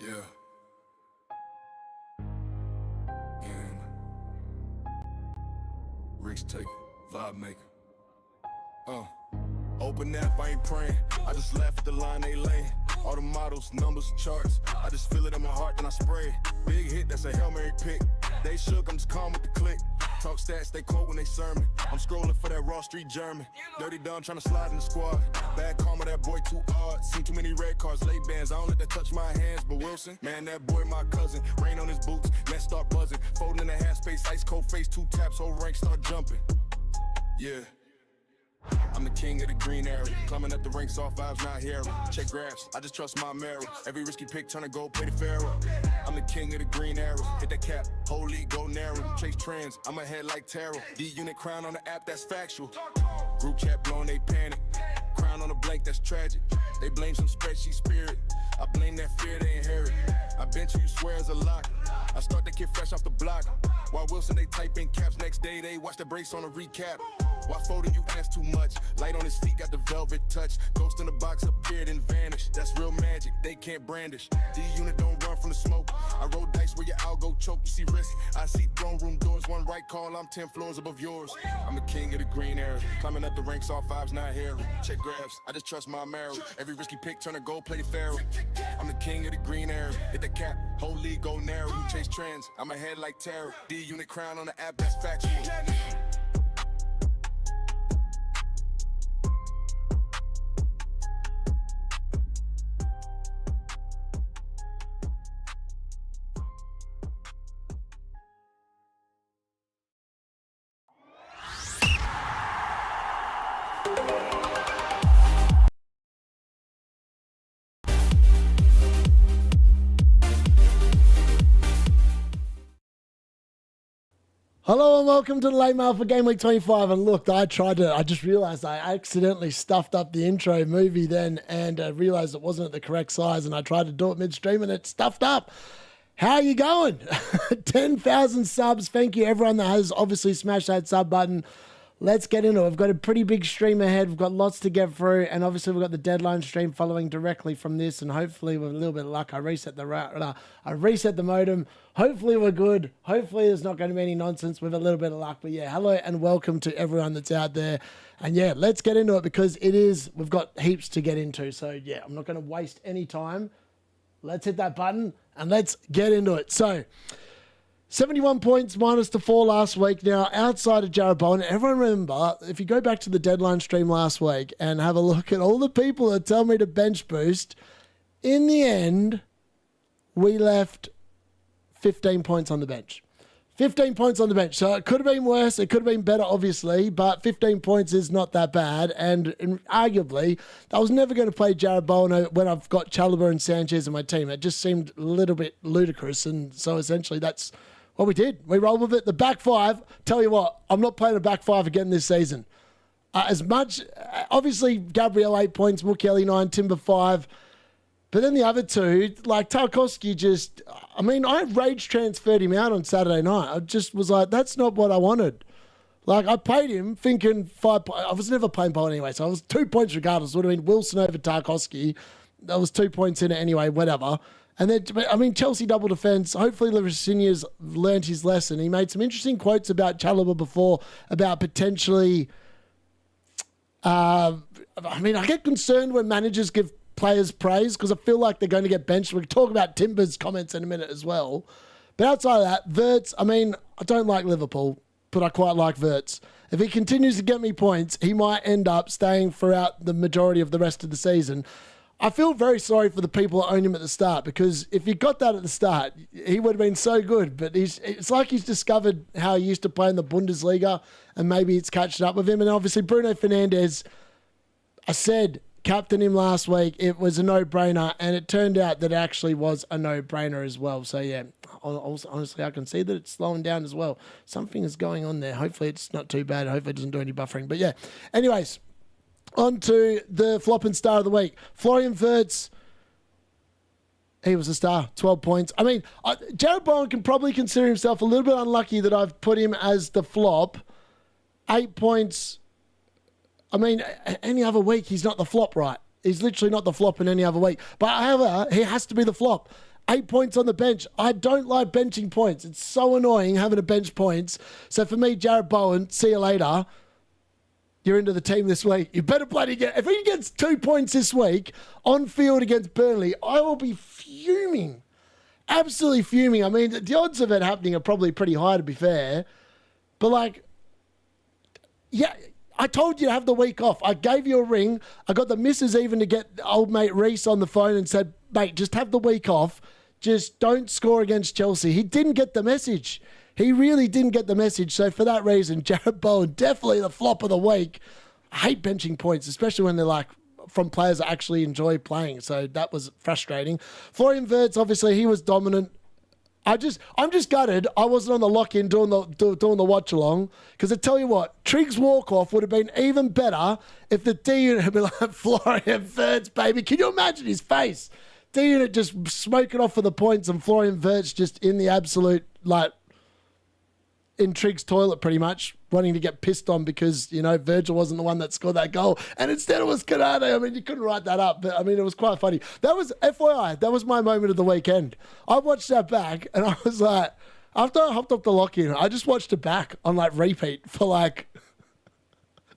Yeah. And Rick's taker, vibe maker. Open app, I ain't praying. I just laugh at the line they laying. All the models, numbers, charts. I just feel it in my heart, then I spray it. Big hit, that's a Hail Mary pick. They shook, I'm just calm with the click. Talk stats, they quote when they sermon. I'm scrolling for that Raw Street German. Dirty Don trying to slide in the squad. Bad karma, that boy too odd. Seen too many red cards, late bands. I don't let that touch my hands, but Wilson, man, that boy my cousin. Rain on his boots, let's start buzzing. Folding in the half space, ice cold face, 2 taps, whole rank start jumping. Yeah. I'm the king of the green area. Climbing up the ranks, off vibes, not hero. Check graphs, I just trust my marrow. Every risky pick, turn to gold, play the pharaoh. I'm the king of the green arrow. Hit that cap, whole league go narrow. Chase trends, I'm ahead like tarot. D-Unit crown on the app, that's factual. Group chat blowing, they panic. Crown on the blank, that's tragic. They blame some spreadsheet spirit. I blame that fear they inherit. I bet you swear as a lock. I start that kid fresh off the block. While Wilson, they type in caps. Next day, they watch the brace on a recap. Why folding, you ask too much. Light on his feet, got the velvet touch. Ghost in the box appeared and vanished. That's real magic, they can't brandish. D-Unit don't run from the smoke. I roll dice where your algo choke. You see risk, I see throne room doors. One right call, I'm 10 floors above yours. I'm the king of the green area. Climbing up the ranks, all vibes, not hero. Check grabs, I just trust my marrow. Every risky pick, turn to gold, play the pharaoh. I'm the king of the green area. Hit the cap, whole league go narrow. You chase trends, I'm ahead like tarot. D-Unit crown on the app, that's factual. Hello and welcome to the late mail for Gameweek 25. And look, I just realized I accidentally stuffed up the intro movie then and realized it wasn't at the correct size, and I tried to do it midstream and it stuffed up. How are you going? 10,000 subs. Thank you everyone that has obviously smashed that sub button. Let's get into it. We've got a pretty big stream ahead. We've got lots to get through, and obviously we've got the deadline stream following directly from this, and hopefully with a little bit of luck, I reset the modem. Hopefully we're good. Hopefully there's not going to be any nonsense with a little bit of luck. But yeah, hello and welcome to everyone that's out there. And yeah, let's get into it because we've got heaps to get into. So yeah, I'm not going to waste any time. Let's hit that button and let's get into it. So 71 points minus the 4 last week. Now, outside of Jared Bowen, everyone remember, if you go back to the deadline stream last week and have a look at all the people that tell me to bench boost, in the end, we left 15 points on the bench. 15 points on the bench. So it could have been worse. It could have been better, obviously, but 15 points is not that bad. And arguably, I was never going to play Jared Bowen when I've got Chalobah and Sanchez in my team. It just seemed a little bit ludicrous. And so essentially that's what we did. We rolled with it. The back five, tell you what, I'm not playing a back five again this season. Obviously, Gabriel 8 points, Mukeli 9, Timber 5. But then the other two, like Tarkovsky I rage transferred him out on Saturday night. I just was like, that's not what I wanted. Like, I played him thinking 5 points. I was never playing Bowen anyway, so I was 2 points regardless. It would have been Wilson over Tarkovsky. That was 2 points in it anyway, whatever. And then, Chelsea double defence. Hopefully, Lavisinia's learned his lesson. He made some interesting quotes about Chalobah before, about potentially... I get concerned when managers give players praise because I feel like they're going to get benched. We can talk about Timber's comments in a minute as well. But outside of that, Wirtz, I don't like Liverpool, but I quite like Wirtz. If he continues to get me points, he might end up staying throughout the majority of the rest of the season. I feel very sorry for the people that owned him at the start because if he got that at the start, he would have been so good. But it's like he's discovered how he used to play in the Bundesliga and maybe it's catching up with him. And obviously Bruno Fernandes, I said, captain him last week. It was a no-brainer, and it turned out that it actually was a no-brainer as well. So, yeah, honestly, I can see that it's slowing down as well. Something is going on there. Hopefully, it's not too bad. Hopefully, it doesn't do any buffering. But, yeah, anyways, on to the flop and star of the week. Florian Wirtz, he was a star, 12 points. Jared Bowen can probably consider himself a little bit unlucky that I've put him as the flop. 8 points. Any other week, he's not the flop, right? He's literally not the flop in any other week. But however, he has to be the flop. 8 points on the bench. I don't like benching points. It's so annoying having to bench points. So for me, Jared Bowen, see you later. You're into the team this week. You better bloody get... If he gets 2 points this week on field against Burnley, I will be fuming. Absolutely fuming. I mean, the odds of it happening are probably pretty high, to be fair. But, like, yeah, I told you to have the week off. I gave you a ring. I got the missus even to get old mate Reese on the phone and said, mate, just have the week off. Just don't score against Chelsea. He didn't get the message. He really didn't get the message. So for that reason, Jared Bowen, definitely the flop of the week. I hate benching points, especially when they're like from players that actually enjoy playing. So that was frustrating. Florian Wirtz, obviously, he was dominant. I'm just gutted I wasn't on the lock-in doing the watch-along, because I tell you what, Triggs walk-off would have been even better if the D-Unit had been like, Florian Wirtz, baby. Can you imagine his face? D-Unit just smoking off for the points and Florian Wirtz just in the absolute, like, in Triggs' toilet pretty much, wanting to get pissed on because, you know, Virgil wasn't the one that scored that goal. And instead it was Kanade. I mean, you couldn't write that up, but I mean, it was quite funny. That was, FYI, that was my moment of the weekend. I watched that back and I was like, after I hopped off the lock-in, I just watched it back on like repeat for like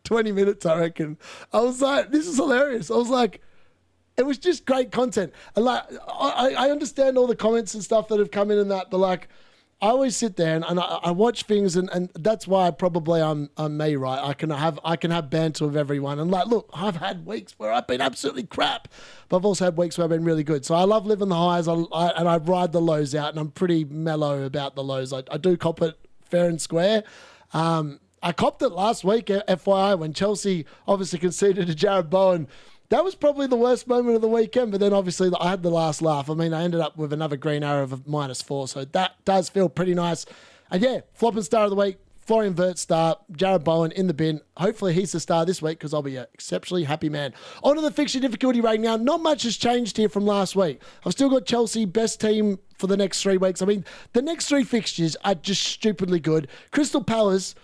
20 minutes, I reckon. I was like, this is hilarious. I was like, it was just great content. And like, I understand all the comments and stuff that have come in and that, but like, I always sit there and I watch things and that's why probably I'm me, right? I can have banter with everyone. And like, look, I've had weeks where I've been absolutely crap, but I've also had weeks where I've been really good. So I love living the highs and I ride the lows out, and I'm pretty mellow about the lows. I do cop it fair and square. I copped it last week, FYI, when Chelsea obviously conceded to Jared Bowen. That was probably the worst moment of the weekend, but then obviously I had the last laugh. I mean, I ended up with another green arrow of a -4, so that does feel pretty nice. And yeah, flop and star of the week, Florian Wirtz star, Jared Bowen in the bin. Hopefully he's the star this week because I'll be an exceptionally happy man. On to the fixture difficulty rating now. Not much has changed here from last week. I've still got Chelsea, best team for the next 3 weeks. I mean, the next 3 fixtures are just stupidly good. Crystal Palace,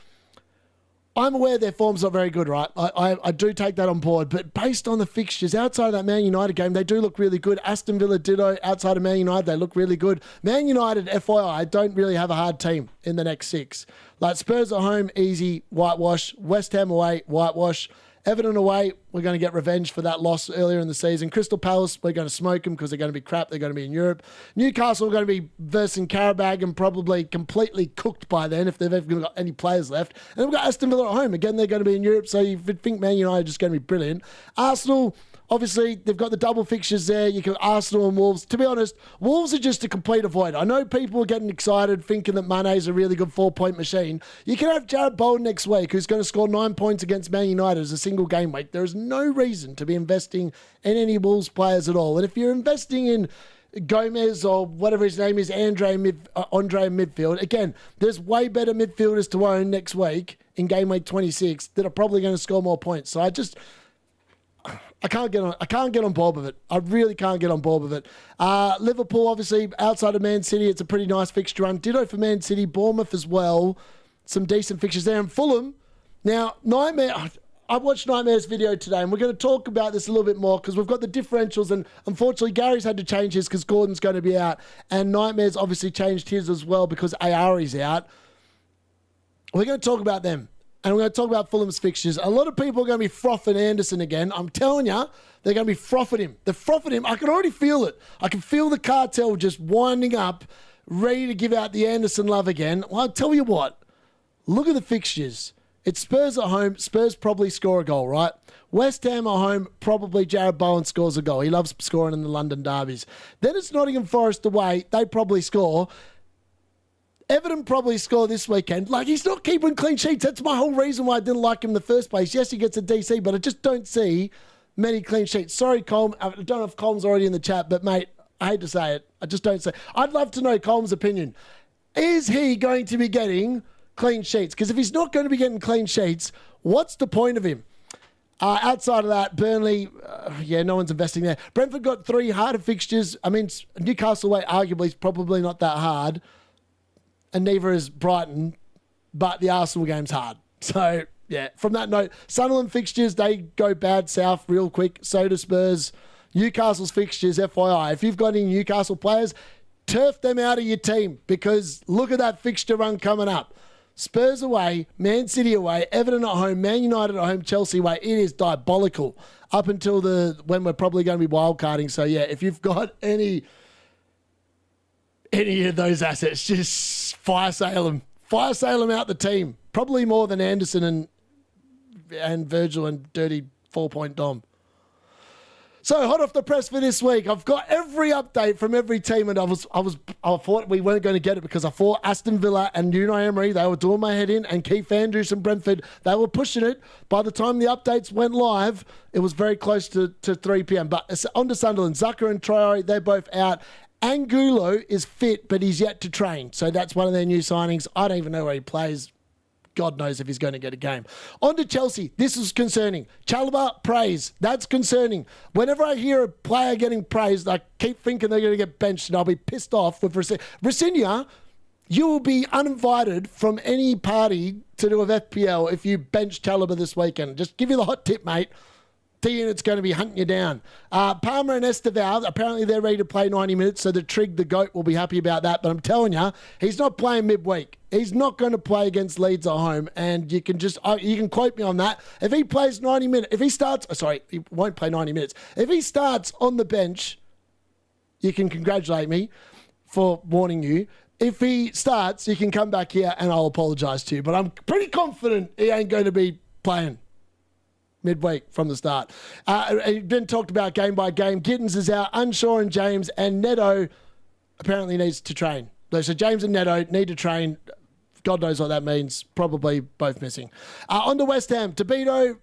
I'm aware their form's not very good, right? I do take that on board. But based on the fixtures, outside of that Man United game, they do look really good. Aston Villa, ditto. Outside of Man United, they look really good. Man United, FYI, don't really have a hard team in the next 6. Like Spurs at home, easy, whitewash. West Ham away, whitewash. Everton away, we're going to get revenge for that loss earlier in the season. Crystal Palace, we're going to smoke them because they're going to be crap. They're going to be in Europe. Newcastle are going to be versing Karabag and probably completely cooked by then if they've ever got any players left. And then we've got Aston Villa at home. Again, they're going to be in Europe, so you think Man United are just going to be brilliant. Arsenal, obviously, they've got the double fixtures there. You can Arsenal and Wolves. To be honest, Wolves are just a complete avoid. I know people are getting excited thinking that Mane's a really good 4-point machine. You can have Jared Bowen next week, who's going to score 9 points against Man United as a single game week. There is no reason to be investing in any Wolves players at all. And if you're investing in Gomez or whatever his name is, Andre in midfield, again, there's way better midfielders to own next week in game week 26 that are probably going to score more points. So I can't get on board with it. I really can't get on board with it. Liverpool, obviously, outside of Man City, it's a pretty nice fixture run. Ditto for Man City. Bournemouth as well. Some decent fixtures there. And Fulham, now, Nightmare... I watched Nightmare's video today, and we're going to talk about this a little bit more because we've got the differentials, and unfortunately, Gary's had to change his because Gordon's going to be out, and Nightmare's obviously changed his as well because Ayari's out. We're going to talk about them. And we're going to talk about Fulham's fixtures. A lot of people are going to be frothing Anderson again. I'm telling you, they're going to be frothing him. They're frothing him. I can already feel it. I can feel the cartel just winding up, ready to give out the Anderson love again. Well, I'll tell you what. Look at the fixtures. It's Spurs at home. Spurs probably score a goal, right? West Ham at home, probably Jared Bowen scores a goal. He loves scoring in the London derbies. Then it's Nottingham Forest away. They probably score. Everton probably score this weekend. Like, he's not keeping clean sheets. That's my whole reason why I didn't like him in the first place. Yes, he gets a DC, but I just don't see many clean sheets. Sorry, Colm. I don't know if Colm's already in the chat, but, mate, I hate to say it. I just don't say it. I'd love to know Colm's opinion. Is he going to be getting clean sheets? Because if he's not going to be getting clean sheets, what's the point of him? Outside of that, Burnley, no one's investing there. Brentford got 3 harder fixtures. I mean, Newcastle away arguably is probably not that hard. And neither is Brighton, but the Arsenal game's hard. So, yeah, from that note, Sunderland fixtures, they go bad south real quick. So do Spurs. Newcastle's fixtures, FYI. If you've got any Newcastle players, turf them out of your team because look at that fixture run coming up. Spurs away, Man City away, Everton at home, Man United at home, Chelsea away. It is diabolical up until when we're probably going to be wildcarding. So, yeah, if you've got any of those assets, just fire sale them. Fire sale them out the team. Probably more than Anderson and Virgil and dirty 4-point Dom. So, hot off the press for this week, I've got every update from every team, and I thought we weren't going to get it because I thought Aston Villa and Unai Emery, they were doing my head in, and Keith Andrews and Brentford, they were pushing it. By the time the updates went live, it was very close to 3 p.m. But on to Sunderland, Zucker and Traore, they're both out. Angulo is fit, but he's yet to train. So that's one of their new signings. I don't even know where he plays. God knows if he's going to get a game. On to Chelsea. This is concerning. Chalobah, praise. That's concerning. Whenever I hear a player getting praised, I keep thinking they're going to get benched, and I'll be pissed off with Rosinia. You will be uninvited from any party to do with FPL if you bench Chalobah this weekend. Just give you the hot tip, mate. D-Unit's going to be hunting you down. Palmer and Estevao, apparently they're ready to play 90 minutes, so the Trig, the GOAT, will be happy about that. But I'm telling you, he's not playing midweek. He's not going to play against Leeds at home, and you can quote me on that. If he plays 90 minutes, he won't play 90 minutes. If he starts on the bench, you can congratulate me for warning you. If he starts, you can come back here and I'll apologise to you. But I'm pretty confident he ain't going to be playing midweek from the start. Been talked about game by game. Gittins is out. Unshaw and James, and Neto apparently needs to train. So James and Neto need to train. God knows what that means. Probably both missing. On to West Ham. Tobito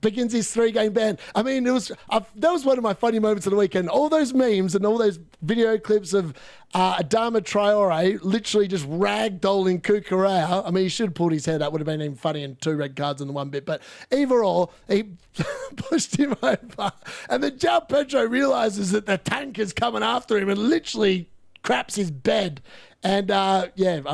begins his 3-game ban. I mean, that was one of my funny moments of the weekend. All those memes and all those video clips of Adama Traore literally just ragdolling Kukurea. I mean, he should have pulled his head. That would have been even funny, and 2 red cards in the one bit. But either or, he pushed him over. And then João Pedro realises that the tank is coming after him and literally craps his bed. And, it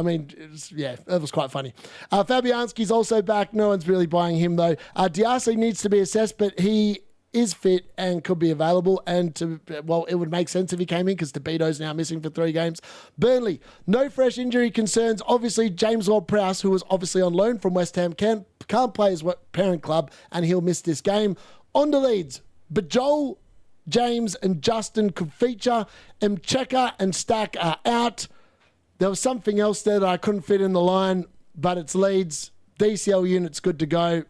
was quite funny. Fabianski's also back. No one's really buying him, though. Diassi needs to be assessed, but he is fit and could be available. And, it would make sense if he came in because Tobito's now missing for 3 games. Burnley, no fresh injury concerns. Obviously, James Ward-Prowse, who was obviously on loan from West Ham, can't play his parent club, and he'll miss this game. On to Leeds, but Joel, James, and Justin could feature. Mcheka and Stack are out. There was something else there that I couldn't fit in the line, but it's Leeds. DCL unit's good to go.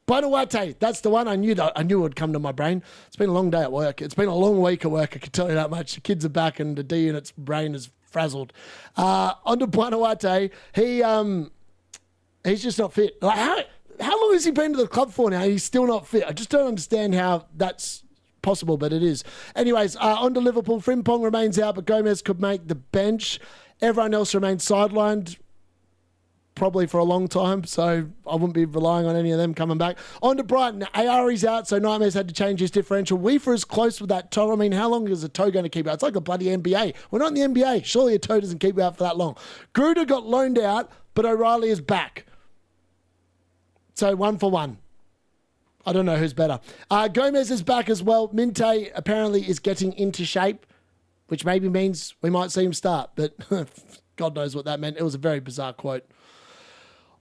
Bonawate, that's the one. I knew it would come to my brain. It's been a long day at work. It's been a long week at work, I can tell you that much. The kids are back and the D-Unit's brain is frazzled. On to Bonawate. He's just not fit. Like, how long has he been to the club for now? He's still not fit. I just don't understand how that's possible, but it is. Anyways, on to Liverpool. Frimpong remains out, but Gomez could make the bench. Everyone else remains sidelined, probably for a long time, so I wouldn't be relying on any of them coming back. On to Brighton. Ayari's out, so Nightmares had to change his differential. Weaver is close with that toe. I mean, how long is a toe going to keep out? It's like the bloody NBA. We're not in the NBA. Surely a toe doesn't keep out for that long. Gruder got loaned out, but O'Reilly is back. So 1 for 1. I don't know who's better. Gomez is back as well. Minte apparently is getting into shape, which maybe means we might see him start, but God knows what that meant. It was a very bizarre quote.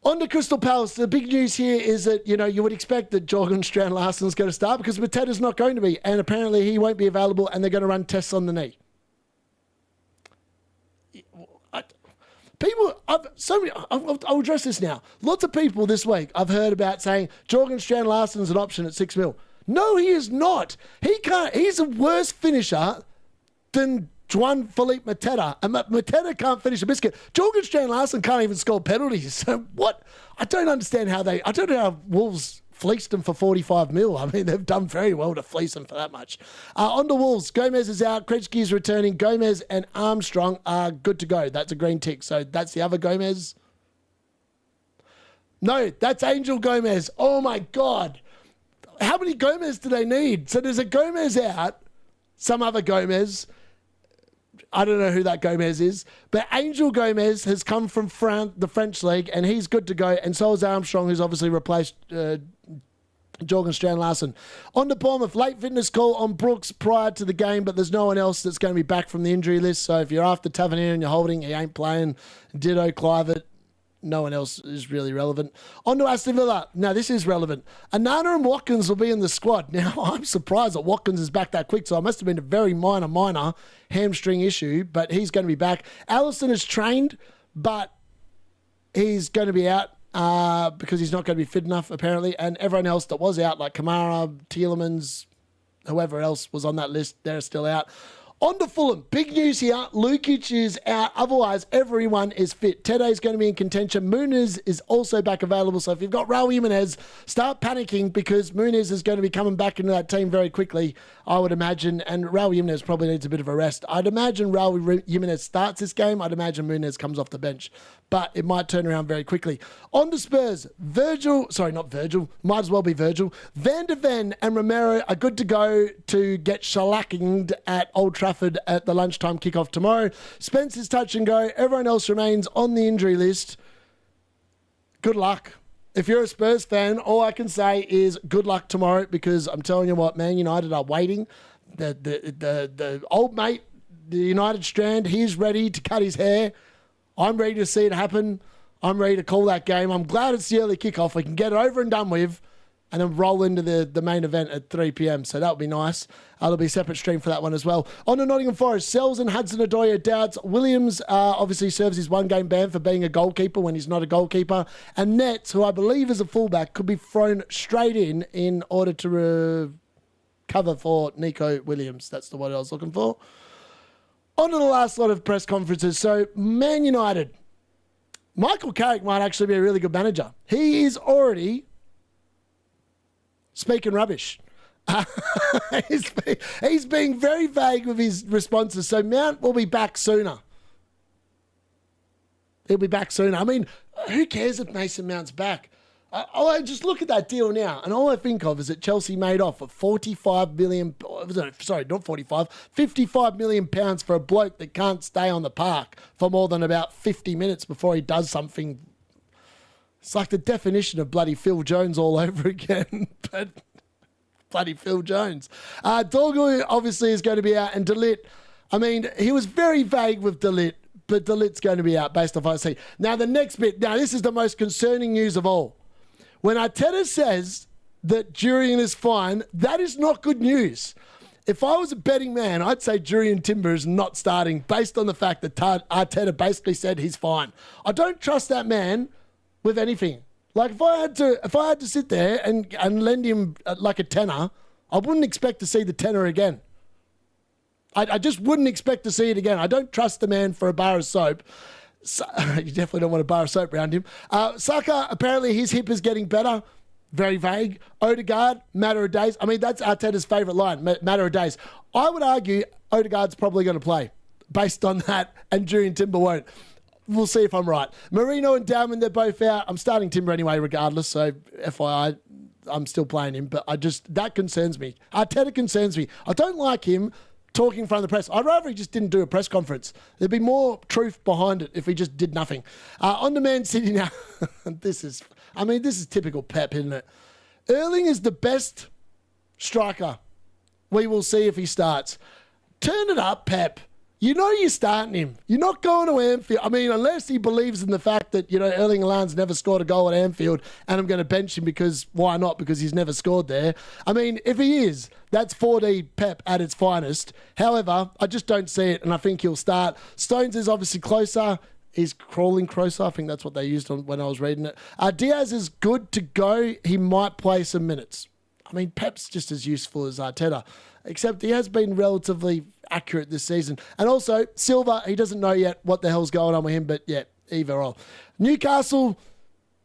On to Crystal Palace. The big news here is that, you would expect that Jorgen Strand-Larsen's going to start because Mateta's not going to be, and apparently he won't be available, and they're going to run tests on the knee. I'll address this now. Lots of people this week I've heard about saying Jorgen Strand-Larsen's an option at 6 mil. No, he is not. He's a worse finisher than Juan Felipe Mateta. And Mateta can't finish a biscuit. Jorgen Strand-Larsen can't even score penalties. So what? I don't understand I don't know how Wolves fleeced them for 45 mil. I mean, they've done very well to fleece them for that much. On to Wolves. Gomez is out. Krejci is returning. Gomez and Armstrong are good to go. That's a green tick. So that's the other Gomez. No, that's Angel Gomez. Oh, my God. How many Gomez do they need? So there's a Gomez out, some other Gomez. I don't know who that Gomez is, but Angel Gomez has come from the French league, and he's good to go, and so is Armstrong, who's obviously replaced Jorgen Strand Larsen. On to Bournemouth. Late fitness call on Brooks prior to the game, but there's no one else that's going to be back from the injury list. So if you're after Tavernier and you're holding, he ain't playing. Ditto Clivert. No one else is really relevant. On to Aston Villa. Now, this is relevant. Anana and Watkins will be in the squad. Now, I'm surprised that Watkins is back that quick, so it must have been a very minor hamstring issue, but he's going to be back. Allison is trained, but he's going to be out because he's not going to be fit enough, apparently. And everyone else that was out, like Kamara, Tielemans, whoever else was on that list, they're still out. On to Fulham. Big news here. Lukic is out. Otherwise, everyone is fit. Tete is going to be in contention. Muniz is also back available. So if you've got Raul Jimenez, start panicking because Muniz is going to be coming back into that team very quickly, I would imagine. And Raul Jimenez probably needs a bit of a rest. I'd imagine Raul Jimenez starts this game. I'd imagine Muniz comes off the bench. But it might turn around very quickly. On to Spurs. Might as well be Virgil. Van de Ven and Romero are good to go to get shellacked at Old Trafford at the lunchtime kickoff tomorrow. Spence is touch and go. Everyone else remains on the injury list. Good luck. If you're a Spurs fan, all I can say is good luck tomorrow because I'm telling you what, Man United are waiting. The old mate, the United Strand, he's ready to cut his hair. I'm ready to see it happen. I'm ready to call that game. I'm glad it's the early kickoff. We can get it over and done with and then roll into the main event at 3 p.m. So that'll be nice. There'll be a separate stream for that one as well. On to Nottingham Forest. Sells and Hudson-Odoi doubts. Williams obviously serves his one-game ban for being a goalkeeper when he's not a goalkeeper. And Nets, who I believe is a fullback, could be thrown straight in order to cover for Nico Williams. That's the word I was looking for. On to the last lot of press conferences. So, Man United. Michael Carrick might actually be a really good manager. He is already speaking rubbish. He's being very vague with his responses. So, Mount will be back sooner. He'll be back sooner. I mean, who cares if Mason Mount's back? I just look at that deal now, and all I think of is that Chelsea made off for 45 million, sorry, not 45, 55 million pounds for a bloke that can't stay on the park for more than about 50 minutes before he does something. It's like the definition of bloody Phil Jones all over again, but bloody Phil Jones. Dorgu obviously is going to be out, and De Ligt, I mean, he was very vague with De Ligt, but De Ligt's going to be out based off what I see. Now, the next bit, this is the most concerning news of all. When Arteta says that Jurien is fine, that is not good news. If I was a betting man, I'd say Jurien Timber is not starting based on the fact that Arteta basically said he's fine. I don't trust that man with anything. Like if I had to sit there and lend him like a tenner, I wouldn't expect to see the tenner again. I just wouldn't expect to see it again. I don't trust the man for a bar of soap. So, you definitely don't want a bar of soap around him. Saka, apparently his hip is getting better. Very vague. Odegaard, matter of days. I mean, that's Arteta's favourite line, matter of days. I would argue Odegaard's probably going to play based on that, and Jurien Timber won't. We'll see if I'm right. Marino and Dowman, they're both out. I'm starting Timber anyway, regardless, so FYI, I'm still playing him, but that concerns me. Arteta concerns me. I don't like him talking in front of the press. I'd rather he just didn't do a press conference. There'd be more truth behind it if he just did nothing. On to Man City now. This is typical Pep, isn't it? Erling is the best striker. We will see if he starts. Turn it up, Pep. You know you're starting him. You're not going to Anfield. I mean, unless he believes in the fact that, Erling Haaland's never scored a goal at Anfield and I'm going to bench him because, why not? Because he's never scored there. I mean, if he is, that's 4D Pep at its finest. However, I just don't see it and I think he'll start. Stones is obviously closer. He's crawling closer. I think that's what they used when I was reading it. Diaz is good to go. He might play some minutes. I mean, Pep's just as useful as Arteta, except he has been relatively accurate this season. And also, Silva, he doesn't know yet what the hell's going on with him, but yeah, either or. Newcastle,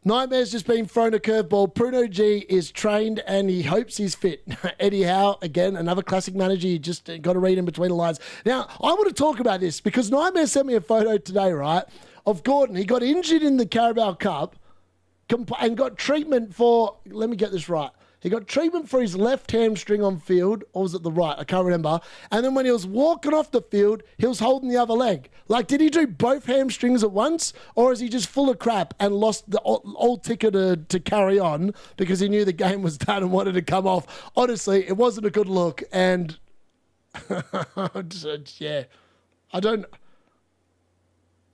Nightmare's just been thrown a curveball. Bruno G is trained and he hopes he's fit. Eddie Howe, again, another classic manager. You just got to read in between the lines. Now, I want to talk about this because Nightmare sent me a photo today, right, of Gordon. He got injured in the Carabao Cup and got treatment for, let me get this right, He got treatment for his left hamstring on field, or was it the right? I can't remember. And then when he was walking off the field, he was holding the other leg. Like, did he do both hamstrings at once? Or is he just full of crap and lost the all ticket to carry on because he knew the game was done and wanted to come off? Honestly, it wasn't a good look. And, yeah, I don't...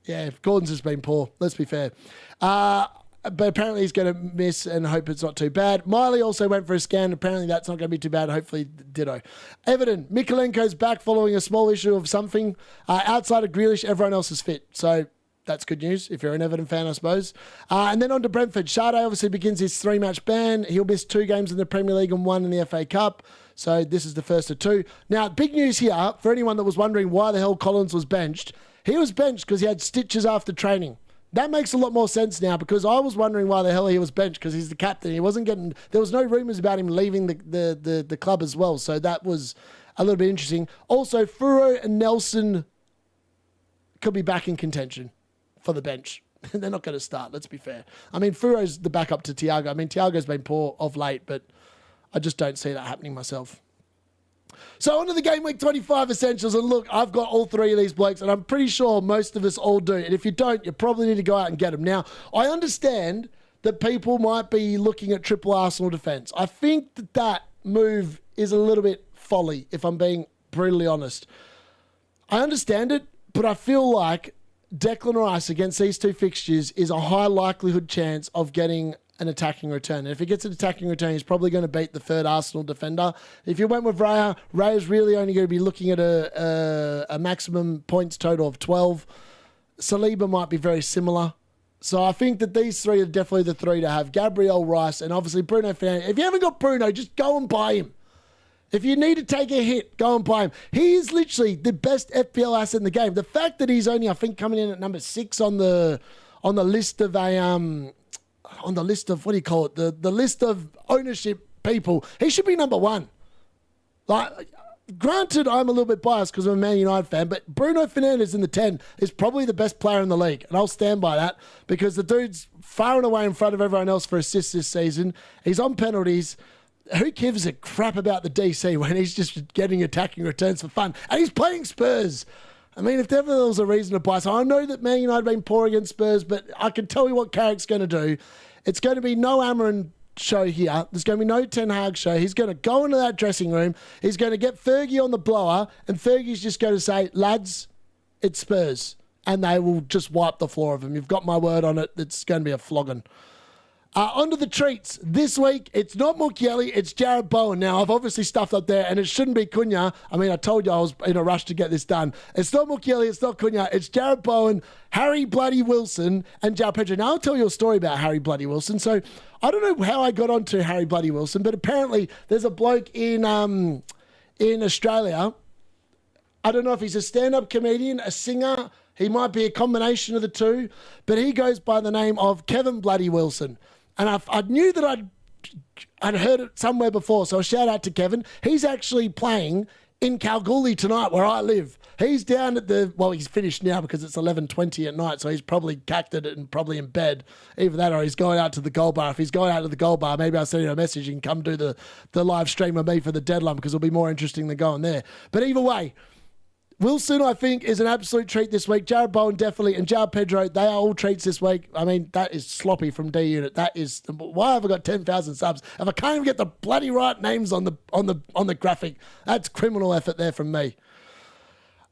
Yeah, Gordon's has been poor. Let's be fair. But apparently he's going to miss and hope it's not too bad. Miley also went for a scan. Apparently that's not going to be too bad. Hopefully ditto. Everton, Mikolenko's back following a small issue of something. Outside of Grealish, everyone else is fit. So that's good news if you're an Everton fan, I suppose. And then on to Brentford. Sade obviously begins his 3-match ban. He'll miss 2 games in the Premier League and 1 in the FA Cup. So this is the first of 2. Now, big news here for anyone that was wondering why the hell Collins was benched. He was benched because he had stitches after training. That makes a lot more sense now because I was wondering why the hell he was benched because he's the captain. He wasn't getting... There was no rumours about him leaving the club as well. So that was a little bit interesting. Also, Furo and Nelson could be back in contention for the bench. They're not going to start, let's be fair. I mean, Furo's the backup to Thiago. I mean, Thiago's been poor of late, but I just don't see that happening myself. So on to the Game Week 25 essentials. And look, I've got all 3 of these blokes, and I'm pretty sure most of us all do. And if you don't, you probably need to go out and get them. Now, I understand that people might be looking at triple Arsenal defence. I think that move is a little bit folly, if I'm being brutally honest. I understand it, but I feel like Declan Rice against these 2 fixtures is a high likelihood chance of getting an attacking return. And if he gets an attacking return, he's probably going to beat the 3rd Arsenal defender. If you went with Raya, Raya's really only going to be looking at a maximum points total of 12. Saliba might be very similar. So I think that these 3 are definitely the 3 to have. Gabriel, Rice, and obviously Bruno Fernandes. If you haven't got Bruno, just go and buy him. If you need to take a hit, go and buy him. He is literally the best FPL asset in the game. The fact that he's only, I think, coming in at number 6 on the list of on the list of, what do you call it? The list of ownership people. He should be number 1. Like, granted, I'm a little bit biased because I'm a Man United fan, but Bruno Fernandes in the 10 is probably the best player in the league. And I'll stand by that because the dude's far and away in front of everyone else for assists this season. He's on penalties. Who gives a crap about the DC when he's just getting attacking returns for fun? And he's playing Spurs. I mean, if ever there was a reason to buy, so I know that Man United have been poor against Spurs, but I can tell you what Carrick's going to do. It's going to be no Amarin show here. There's going to be no Ten Hag show. He's going to go into that dressing room. He's going to get Fergie on the blower, and Fergie's just going to say, lads, it's Spurs. And they will just wipe the floor of him. You've got my word on it. It's going to be a flogging. Onto the treats. This week, it's not Mukiele, it's Jared Bowen. Now, I've obviously stuffed up there, and it shouldn't be Cunha. I mean, I told you I was in a rush to get this done. It's not Mukiele, it's not Cunha, it's Jared Bowen, Harry Bloody Wilson, and João Pedro. Now, I'll tell you a story about Harry Bloody Wilson. So, I don't know how I got onto Harry Bloody Wilson, but apparently there's a bloke in Australia. I don't know if he's a stand-up comedian, a singer. He might be a combination of the two, but he goes by the name of Kevin Bloody Wilson. And I knew that I'd heard it somewhere before, so a shout out to Kevin. He's actually playing in Kalgoorlie tonight, where I live. He's down at he's finished now because it's 11:20 at night, so he's probably cacked it and probably in bed. Either that or he's going out to the gold bar. If he's going out to the gold bar, maybe I'll send him a message and come do the live stream with me for the deadline because it'll be more interesting than going there. But either way, Wilson, I think, is an absolute treat this week. Jared Bowen, definitely. And João Pedro, they are all treats this week. I mean, that is sloppy from D-Unit. That is... Why have I got 10,000 subs? If I can't even get the bloody right names on the graphic, that's criminal effort there from me.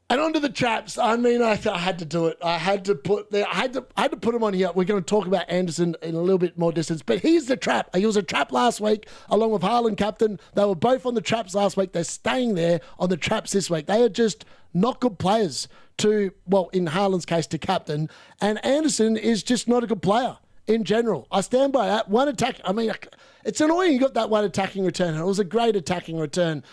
And onto the traps. I mean, I had to do it. I had to put them on here. We're going to talk about Anderson in a little bit more distance. But he's the trap. He was a trap last week, along with Haaland captain. They were both on the traps last week. They're staying there on the traps this week. They are just not good players in Haaland's case, to captain. And Anderson is just not a good player in general. I stand by that. One attack. I mean, it's annoying you got that one attacking return. It was a great attacking return.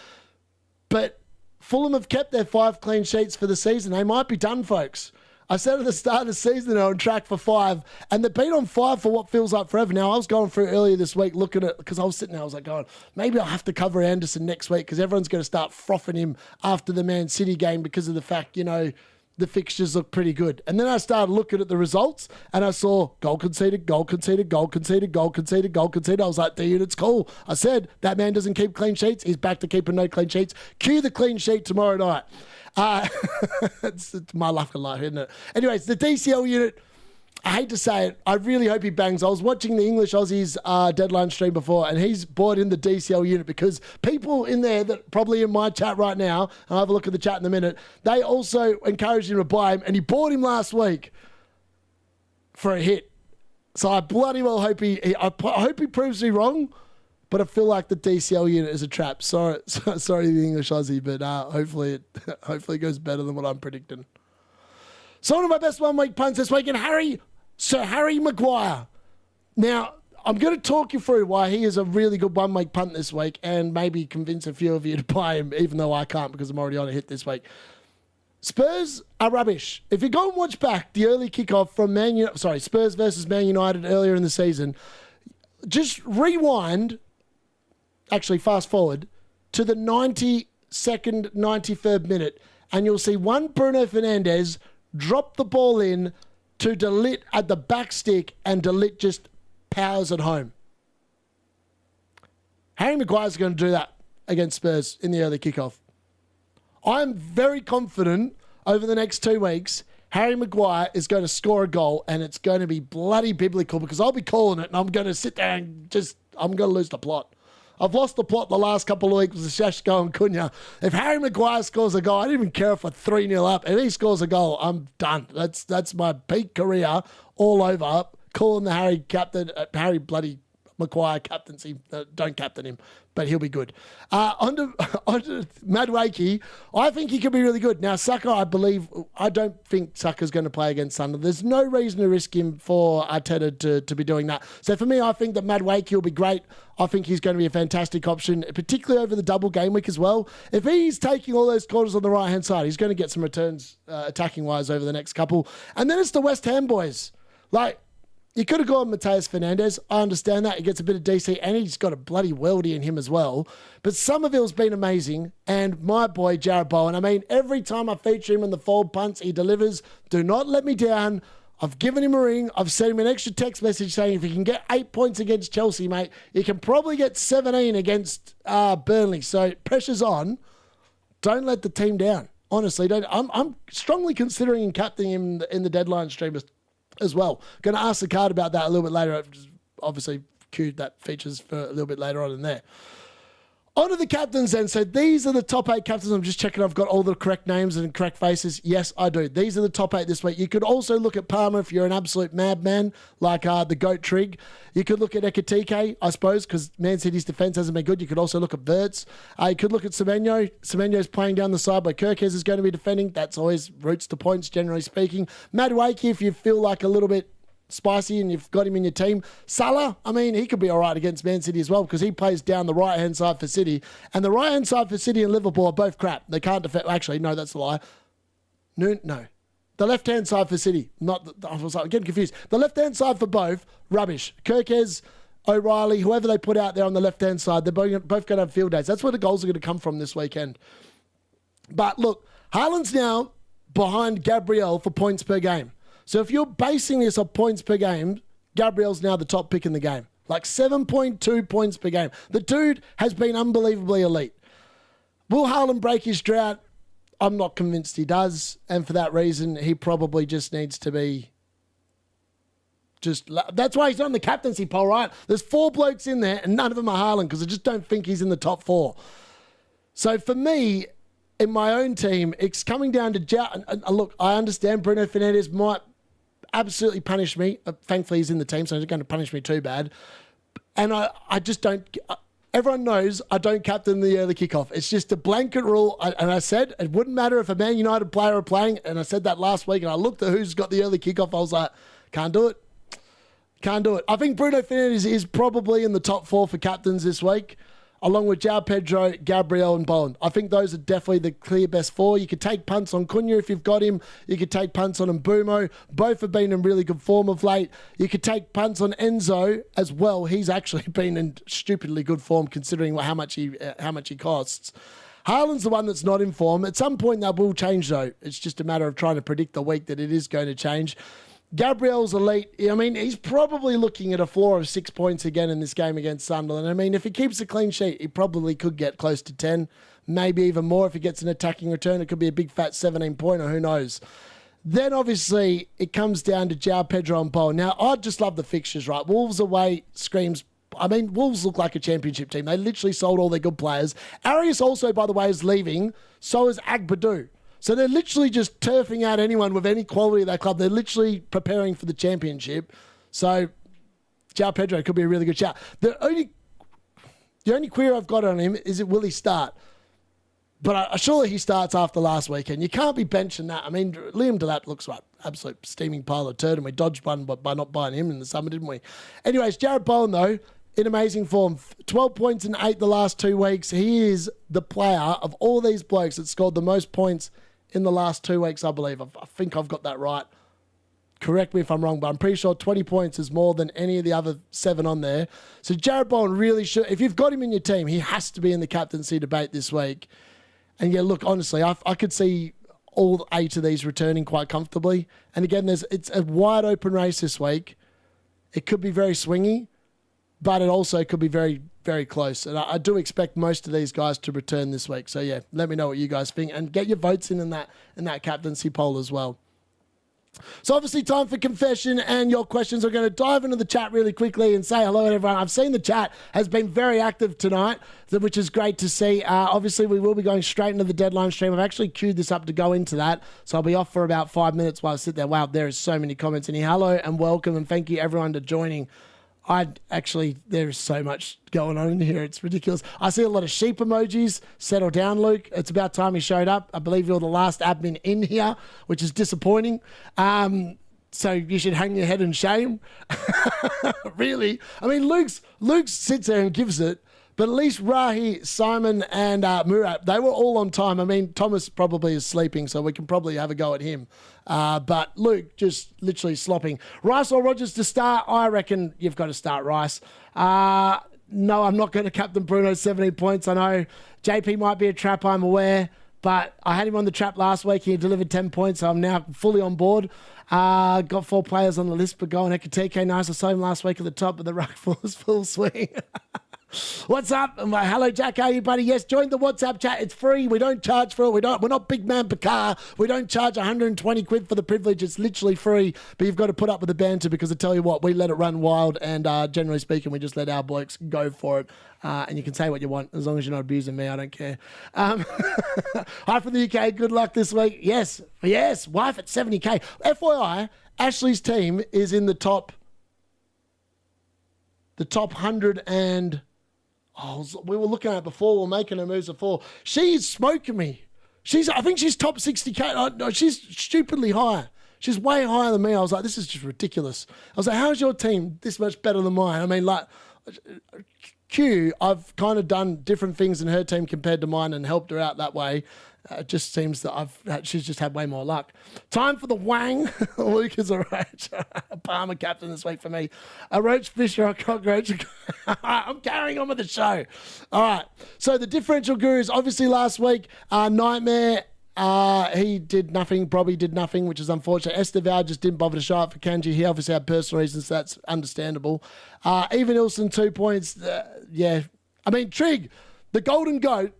But Fulham have kept their 5 clean sheets for the season. They might be done, folks. I said at the start of the season they're on track for 5, and they've been on 5 for what feels like forever. Now, I was going through earlier this week looking at, because I was sitting there, I was like going, maybe I'll have to cover Anderson next week because everyone's going to start frothing him after the Man City game because of the fact, the fixtures look pretty good. And then I started looking at the results and I saw goal conceded, goal conceded, goal conceded, goal conceded, goal conceded. I was like, D-Unit's cool. I said, that man doesn't keep clean sheets. He's back to keeping no clean sheets. Cue the clean sheet tomorrow night. It's my luck of life, isn't it? Anyways, the DCL unit, I hate to say it, I really hope he bangs. I was watching the English Aussies deadline stream before, and he's bought in the DCL unit because people in there that probably in my chat right now, and I'll have a look at the chat in a minute, they also encouraged him to buy him, and he bought him last week for a hit. So I bloody well hope I hope he proves me wrong, but I feel like the DCL unit is a trap. Sorry to the English Aussie, but hopefully it goes better than what I'm predicting. So one of my best one-week punts this week, and Sir Harry Maguire. Now, I'm going to talk you through why he is a really good one-week punt this week and maybe convince a few of you to buy him, even though I can't because I'm already on a hit this week. Spurs are rubbish. If you go and watch back the early kickoff from Spurs versus Man United earlier in the season, just rewind, actually fast forward, to the 92nd, 93rd minute, and you'll see one Bruno Fernandes drop the ball in to De Ligt at the back stick, and De Ligt just powers it home. Harry Maguire's going to do that against Spurs in the early kickoff. I'm very confident over the next 2 weeks, Harry Maguire is going to score a goal, and it's going to be bloody biblical because I'll be calling it, and I'm going to sit there and I'm going to lose the plot. I've lost the plot the last couple of weeks with Sheshko and Cunha. If Harry Maguire scores a goal, I don't even care if we're 3-0 up. If he scores a goal, I'm done. That's my peak career all over. Calling the Harry bloody Maguire captaincy. Don't captain him, but he'll be good. On to Madueke. I think he could be really good. Now, Saka, I don't think Saka's going to play against Sunderland. There's no reason to risk him for Arteta to be doing that. So for me, I think that Madueke will be great. I think he's going to be a fantastic option, particularly over the double game week as well. If he's taking all those corners on the right-hand side, he's going to get some returns attacking-wise over the next couple. And then it's the West Ham boys. You could have gone Mateus Fernandes. I understand that. He gets a bit of DC, and he's got a bloody weldy in him as well. But Somerville's been amazing, and my boy, Jarrod Bowen. I mean, every time I feature him in the forward punts, he delivers. Do not let me down. I've given him a ring. I've sent him an extra text message saying if he can get 8 points against Chelsea, mate, he can probably get 17 against Burnley. So pressure's on. Don't let the team down. Honestly, don't. I'm strongly considering captaining him in the deadline stream as well. Going to ask the card about that a little bit later. I've just obviously queued that features for a little bit later on in there. On to the captains then. So these are the top 8 captains. I'm just checking I've got all the correct names and correct faces. Yes, I do. These are the top 8 this week. You could also look at Palmer if you're an absolute madman, like the GOAT Trig. You could look at Ekitike, I suppose, because Man City's defence hasn't been good. You could also look at Wirtz. You could look at Semenyo. Semenyo's playing down the side, but Kirkes is going to be defending. That's always roots to points, generally speaking. Madueke, if you feel like a little bit spicy and you've got him in your team. Salah, I mean, he could be all right against Man City as well because he plays down the right-hand side for City. And the right-hand side for City and Liverpool are both crap. They can't defend. Actually, no, that's a lie. No. The left-hand side for City. I was getting confused. The left-hand side for both, rubbish. Kirkes, O'Reilly, whoever they put out there on the left-hand side, they're both going to have field days. That's where the goals are going to come from this weekend. But look, Haaland's now behind Gabriel for points per game. So if you're basing this on points per game, Gabriel's now the top pick in the game. Like 7.2 points per game. The dude has been unbelievably elite. Will Haaland break his drought? I'm not convinced he does. And for that reason, he probably just needs to be that's why he's not in the captaincy poll, right? There's 4 blokes in there and none of them are Haaland because I just don't think he's in the top 4. So for me, in my own team, it's coming down to... look, I understand Bruno Fernandes might absolutely punish me. Thankfully, he's in the team, so he's going to punish me too bad. And I just don't... Everyone knows I don't captain the early kickoff. It's just a blanket rule. And I said it wouldn't matter if a Man United player are playing. And I said that last week, and I looked at who's got the early kickoff. I was like, can't do it. Can't do it. I think Bruno Fernandes is probably in the top 4 for captains this week, along with João Pedro, Gabriel, and Bowen. I think those are definitely the clear best 4. You could take punts on Cunha if you've got him. You could take punts on Mbumo. Both have been in really good form of late. You could take punts on Enzo as well. He's actually been in stupidly good form considering how much he costs. Haaland's the one that's not in form. At some point that will change though. It's just a matter of trying to predict the week that it is going to change. Gabriel's elite. I mean, he's probably looking at a floor of 6 points again in this game against Sunderland. I mean, if he keeps a clean sheet, he probably could get close to 10, maybe even more. If he gets an attacking return, it could be a big fat 17-pointer. Who knows? Then, obviously, it comes down to João Pedro and Bowen. Now, I just love the fixtures, right? Wolves away screams. I mean, Wolves look like a championship team. They literally sold all their good players. Arias also, by the way, is leaving. So is Agbadou. So they're literally just turfing out anyone with any quality of that club. They're literally preparing for the championship. So João Pedro could be a really good shout. The only query I've got on him is will he start? But surely he starts after last weekend. You can't be benching that. I mean, Liam Delap looks like absolute steaming pile of turd, and we dodged one by not buying him in the summer, didn't we? Anyways, Jared Bowen, though, in amazing form. 12 points in 8 the last 2 weeks. He is the player of all these blokes that scored the most points in the last 2 weeks, I believe. I think I've got that right. Correct me if I'm wrong, but I'm pretty sure 20 points is more than any of the other 7 on there. So Jared Bowen really should, if you've got him in your team, he has to be in the captaincy debate this week. And yeah, look, honestly, I could see all 8 of these returning quite comfortably. And again, it's a wide open race this week. It could be very swingy, but it also could be very, very close. And I do expect most of these guys to return this week. So yeah, let me know what you guys think and get your votes in that captaincy poll as well. So obviously time for confession and your questions. We're going to dive into the chat really quickly and say hello to everyone. I've seen the chat has been very active tonight, which is great to see. Obviously we will be going straight into the deadline stream. I've actually queued this up to go into that. So I'll be off for about 5 minutes while I sit there. Wow, there is so many comments in here. Hello and welcome and thank you everyone to joining. There's so much going on in here. It's ridiculous. I see a lot of sheep emojis. Settle down, Luke. It's about time he showed up. I believe you're the last admin in here, which is disappointing. So you should hang your head in shame. Really? I mean, Luke sits there and gives it, but at least Rahi, Simon, and Murat, they were all on time. I mean, Thomas probably is sleeping, so we can probably have a go at him. But Luke just literally slopping. Rice or Rogers to start? I reckon you've got to start Rice. No, I'm not going to captain Bruno 17 points. I know JP might be a trap, I'm aware. But I had him on the trap last week. He delivered 10 points, so I'm now fully on board. Got 4 players on the list, but going Ekatike. Nice. I saw him last week at the top, but the ruck was full swing. What's up? Hello, Jack. How are you, buddy? Yes, join the WhatsApp chat. It's free. We don't charge for it. We're not big man Picard. We don't charge 120 quid for the privilege. It's literally free, but you've got to put up with the banter because I tell you what, we let it run wild, and generally speaking, we just let our blokes go for it. And you can say what you want as long as you're not abusing me. I don't care. Hi from the UK. Good luck this week. Yes. Wife at 70k. FYI, Ashley's team is in the top 100 and. We were looking at it before. We were making her moves before. She's smoking me. I think she's top 60k. No, she's stupidly high. She's way higher than me. I was like, this is just ridiculous. I was like, how's your team this much better than mine? I mean, like, I've kind of done different things in her team compared to mine and helped her out that way. It just seems that she's just had way more luck. Time for the Wang. Luke is a roach. Palmer captain this week for me. A roach, Fisher, a cockroach. I'm carrying on with the show. All right. So the differential gurus, obviously last week, Nightmare, he did nothing. Bobby did nothing, which is unfortunate. Esteval just didn't bother to show up for Kanji. He obviously had personal reasons. So that's understandable. Even Ilson, 2 points. Yeah. I mean, Trig, the golden goat,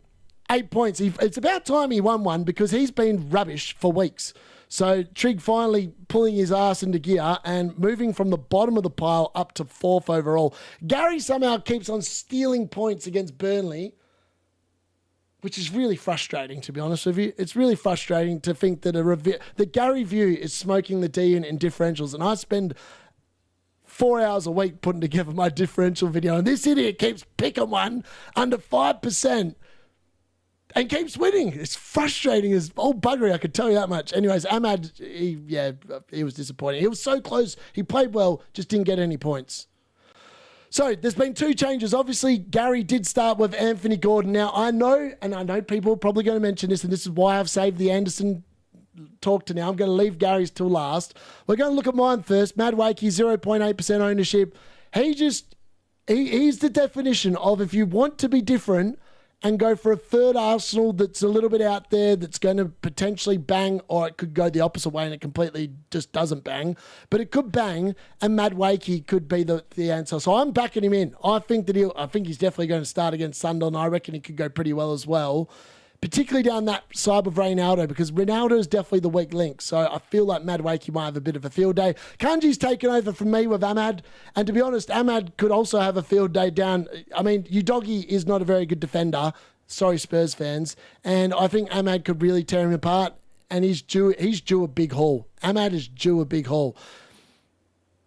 8 points. It's about time he won one because he's been rubbish for weeks. So Trig finally pulling his ass into gear and moving from the bottom of the pile up to 4th overall. Gary somehow keeps on stealing points against Burnley, which is really frustrating, to be honest with you. It's really frustrating to think that Gary View is smoking the D-Unit in differentials, and I spend 4 hours a week putting together my differential video, and this idiot keeps picking one under 5%. And keeps winning. It's frustrating as old buggery, I could tell you that much. Anyways, Ahmad, he was disappointing. He was so close. He played well, just didn't get any points. So there's been 2 changes. Obviously, Gary did start with Anthony Gordon. Now, I know people are probably going to mention this, and this is why I've saved the Anderson talk to now. I'm going to leave Gary's till last. We're going to look at mine first. Mad Wakey, 0.8% ownership. He's the definition of if you want to be different and go for a third Arsenal that's a little bit out there, that's going to potentially bang, or it could go the opposite way and it completely just doesn't bang. But it could bang, and Matt Wakey could be the answer. So I'm backing him in. I think he's definitely going to start against Sunderland. I reckon he could go pretty well as well, particularly down that side of Ronaldo, because Ronaldo is definitely the weak link. So I feel like Matt Wakey might have a bit of a field day. Kanji's taken over from me with Ahmad. And to be honest, Ahmad could also have a field day down. I mean, Udogie is not a very good defender. Sorry, Spurs fans. And I think Ahmad could really tear him apart. And he's due a big haul. Ahmad is due a big haul.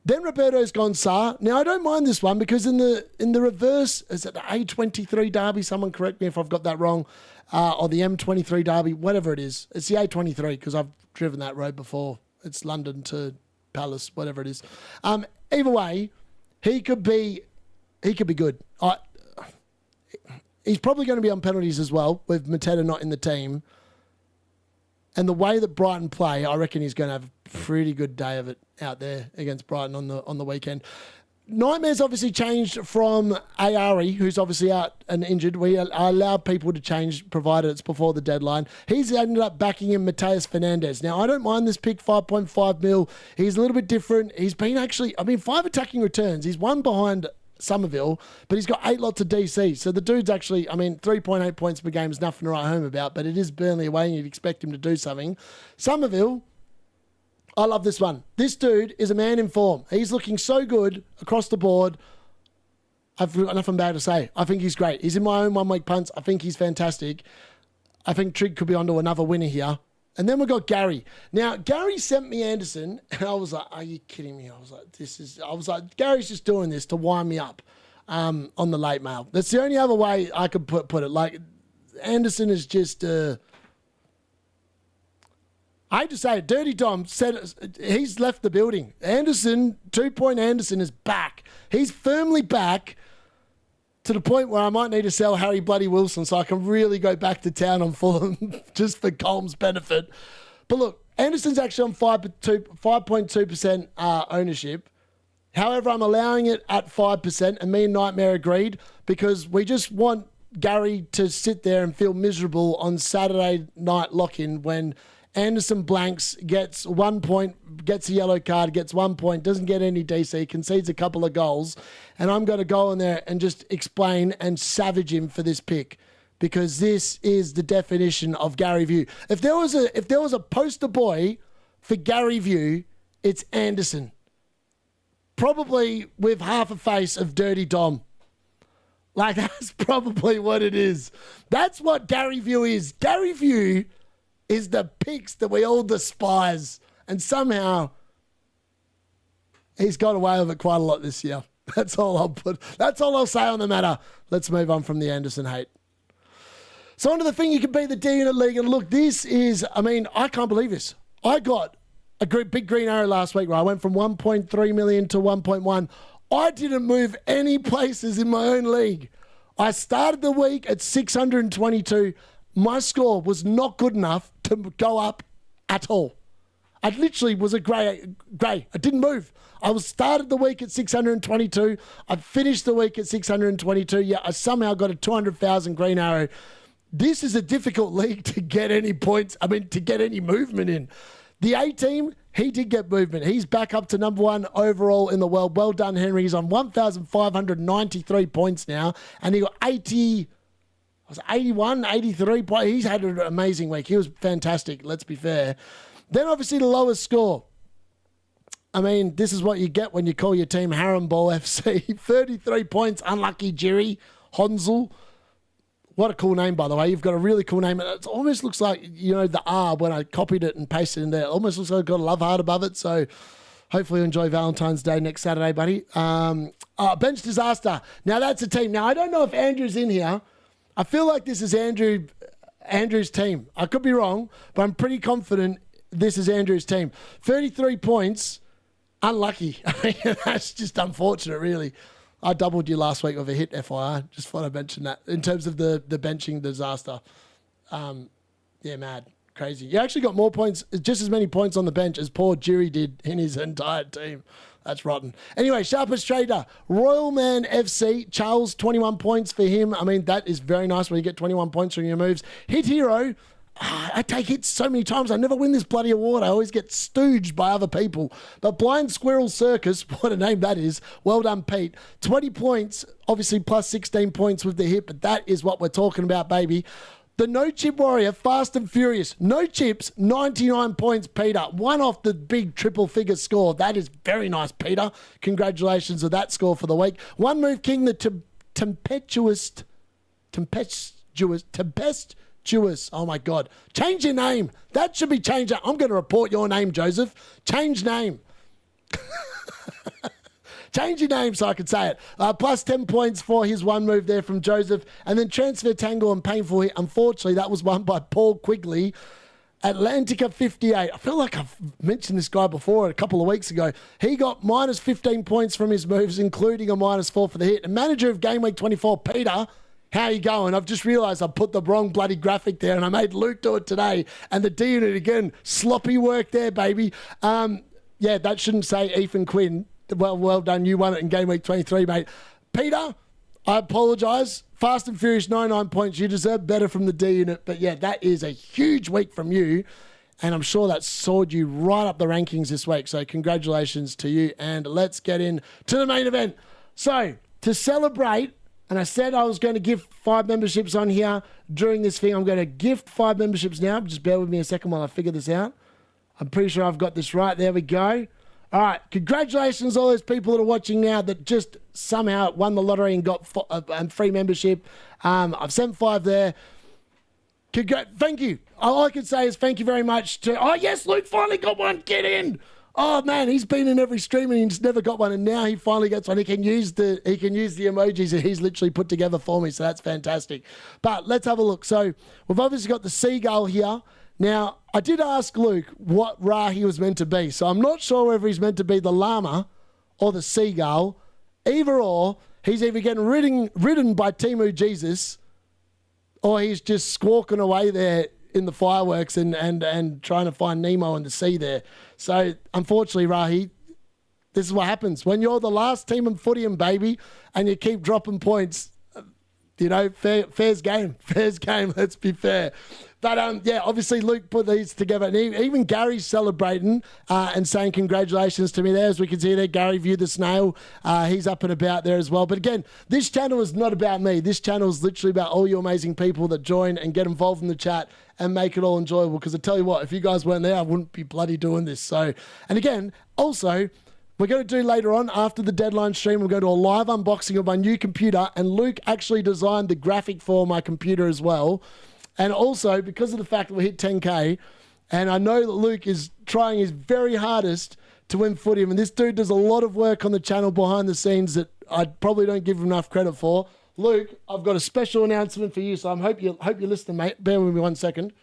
Then Roberto's gone Saar. Now, I don't mind this one because in the reverse, is it the A23 derby? Someone correct me if I've got that wrong. Or the M23 derby, whatever it is. It's the A23 because I've driven that road before. It's London to Palace, whatever it is. Either way, he could be good. He's probably going to be on penalties as well, with Mateta not in the team. And the way that Brighton play, I reckon he's going to have a pretty good day of it out there against Brighton on the weekend. Nightmare's obviously changed from Ayari, who's obviously out and injured. We allow people to change, provided it's before the deadline. He's ended up backing in Mateus Fernandes. Now, I don't mind this pick, 5.5 mil. He's a little bit different. He's been 5 attacking returns. He's one behind Somerville, but he's got 8 lots of DC. So the dude's actually, 3.8 points per game is nothing to write home about, but it is Burnley away and you'd expect him to do something. Somerville, I love this one. This dude is a man in form. He's looking so good across the board. I've got nothing bad to say. I think he's great. He's in my own 1 week punts. I think he's fantastic. I think Trig could be onto another winner here. And then we've got Gary. Now, Gary sent me Anderson, and I was like, are you kidding me? I was like, Gary's just doing this to wind me up on the late mail. That's the only other way I could put it. Like, Anderson is just... I hate to say it, Dirty Dom said he's left the building. Anderson, 2-point Anderson is back. He's firmly back to the point where I might need to sell Harry Bloody Wilson so I can really go back to town on Fulham just for Colm's benefit. But look, Anderson's actually on 5.2% ownership. However, I'm allowing it at 5%, and me and Nightmare agreed because we just want Gary to sit there and feel miserable on Saturday night lock-in when Anderson blanks, gets 1 point, gets a yellow card, gets 1 point, doesn't get any DC, concedes a couple of goals, and I'm going to go in there and just explain and savage him for this pick because this is the definition of Gary View. If there was a poster boy for Gary View, it's Anderson. Probably with half a face of Dirty Dom. Like, that's probably what it is. That's what Gary View is. Gary View is the picks that we all despise. And somehow he's got away with it quite a lot this year. That's all I'll say on the matter. Let's move on from the Anderson hate. So onto the thing you can beat the D-Unit League. And look, this is, I can't believe this. I got a big green arrow last week where I went from 1.3 million to 1.1. I didn't move any places in my own league. I started the week at 622. My score was not good enough to go up at all. I literally was a grey. I didn't move. I started the week at 622. I finished the week at 622. Yeah, I somehow got a 200,000 green arrow. This is a difficult league to get any points. To get any movement in. The A team, he did get movement. He's back up to number 1 overall in the world. Well done, Henry. He's on 1,593 points now, and he got 81, 83 points. He's had an amazing week. He was fantastic, let's be fair. Then obviously the lowest score. This is what you get when you call your team Harem Ball FC. 33 points, unlucky Jerry Honsel. What a cool name, by the way. You've got a really cool name. It almost looks like, the R when I copied it and pasted it in there. It almost looks like I've got a love heart above it. So hopefully you enjoy Valentine's Day next Saturday, buddy. Bench Disaster. Now that's a team. Now I don't know if Andrew's in here. I feel like this is Andrew's team. I could be wrong, but I'm pretty confident this is Andrew's team. 33 points, unlucky. That's just unfortunate, really. I doubled you last week with a hit, FYI. Just thought I'd mention that. In terms of the benching disaster. Mad. Crazy. You actually got more points, just as many points on the bench as poor Jiri did in his entire team. That's rotten. Anyway, Sharpest Trader, Royal Man FC, Charles, 21 points for him. I mean, that is very nice when you get 21 points from your moves. Hit Hero, I take hits so many times. I never win this bloody award. I always get stooged by other people. But Blind Squirrel Circus, what a name that is. Well done, Pete. 20 points, obviously plus 16 points with the hit, but that is what we're talking about, baby. The No Chip Warrior, Fast and Furious. No chips, 99 points, Peter. One off the big triple figure score. That is very nice, Peter. Congratulations with that score for the week. One Move King, the tempestuous. Oh my God. Change your name. That should be changed. I'm going to report your name, Joseph. Change name. Change your name so I can say it. Plus 10 points for his one move there from Joseph. And then Transfer Tangle and Painful Hit. Unfortunately, that was won by Paul Quigley. Atlantica 58. I feel like I've mentioned this guy before a couple of weeks ago. He got minus 15 points from his moves, including a minus 4 for the hit. And manager of Game Week 24, Peter, how you going? I've just realised I put the wrong bloody graphic there and I made Luke do it today. And the D-Unit again. Sloppy work there, baby. Yeah, that shouldn't say Ethan Quinn. Well done. You won it in Game Week 23, mate. Peter, I apologise. Fast and Furious, 99 points. You deserve better from the D-Unit. But yeah, that is a huge week from you. And I'm sure that soared you right up the rankings this week. So congratulations to you. And let's get in to the main event. So to celebrate, and I said I was going to give 5 memberships on here during this thing. I'm going to gift 5 memberships now. Just bear with me a second while I figure this out. I'm pretty sure I've got this right. There we go. All right, congratulations all those people that are watching now that just somehow won the lottery and got free membership. I've sent 5 there. Thank you. All I can say is thank you very much to... Oh, yes, Luke finally got one. Get in. Oh, man, he's been in every stream and he's never got one, and now he finally gets one. He can use the emojis that he's literally put together for me, so that's fantastic. But let's have a look. So we've obviously got the seagull here. Now, I did ask Luke what Ra he was meant to be, so I'm not sure whether he's meant to be the llama or the seagull. Either or, he's either getting ridden by Timu Jesus or he's just squawking away there in the fireworks and trying to find Nemo in the sea there. So, unfortunately, Rahi, this is what happens. When you're the last team in Footium, baby, and you keep dropping points, you know, fair's game. Fair's game, let's be fair. But, yeah, obviously Luke put these together. And even Gary's celebrating and saying congratulations to me there. As we can see there, Gary View the Snail. He's up and about there as well. But, again, this channel is not about me. This channel is literally about all you amazing people that join and get involved in the chat and make it all enjoyable. Because I tell you what, if you guys weren't there, I wouldn't be bloody doing this. So, and, again, also... we're going to do later on, after the deadline stream, we'll go to a live unboxing of my new computer, and Luke actually designed the graphic for my computer as well. And also, because of the fact that we hit 10K, and I know that Luke is trying his very hardest to win Footium, and this dude does a lot of work on the channel behind the scenes that I probably don't give him enough credit for. Luke, I've got a special announcement for you, so I hope you're listening, mate. Bear with me 1 second.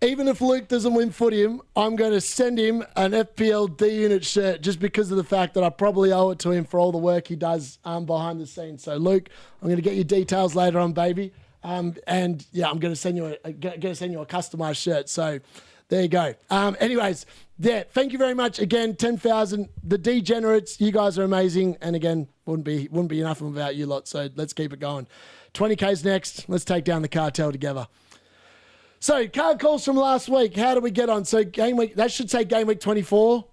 Even if Luke doesn't win Footium, I'm going to send him an FPL D-Unit shirt just because of the fact that I probably owe it to him for all the work he does behind the scenes. So, Luke, I'm going to get you details later on, baby. And, yeah, I'm going to send you a customized shirt. So, there you go. Anyways, yeah, thank you very much. Again, 10,000. The degenerates, you guys are amazing. And, again, wouldn't be enough without you lot. So, let's keep it going. 20K's next. Let's take down the cartel together. So, card calls from last week. How do we get on? So, Game Week, that should say Game Week 24.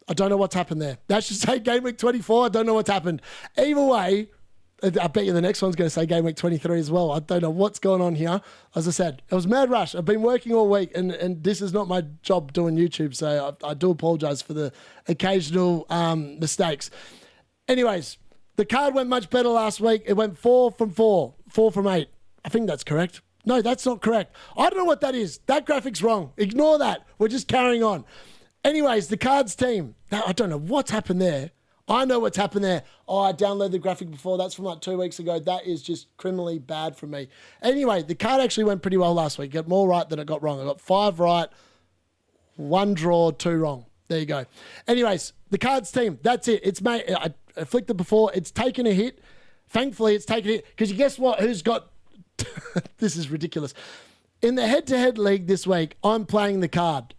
I don't know what's happened there. That should say Game Week 24. I don't know what's happened. Either way, I bet you the next one's going to say Game Week 23 as well. I don't know what's going on here. As I said, it was mad rush. I've been working all week, and this is not my job doing YouTube, so I do apologise for the occasional mistakes. Anyways, the card went much better last week. It went 4 from 4, 4 from 8. I think that's correct. No, that's not correct. I don't know what that is. That graphic's wrong. Ignore that. We're just carrying on. Anyways, the cards team. Now, I don't know what's happened there. I know what's happened there. Oh, I downloaded the graphic before. That's from like 2 weeks ago. That is just criminally bad for me. Anyway, the card actually went pretty well last week. Got more right than it got wrong. I got 5 right, 1 draw, 2 wrong. There you go. Anyways, the cards team. That's it. It's made. I flicked it before. It's taken a hit. Thankfully, it's taken it because you guess what? Who's got? This is ridiculous. In the head-to-head league this week, I'm playing the card.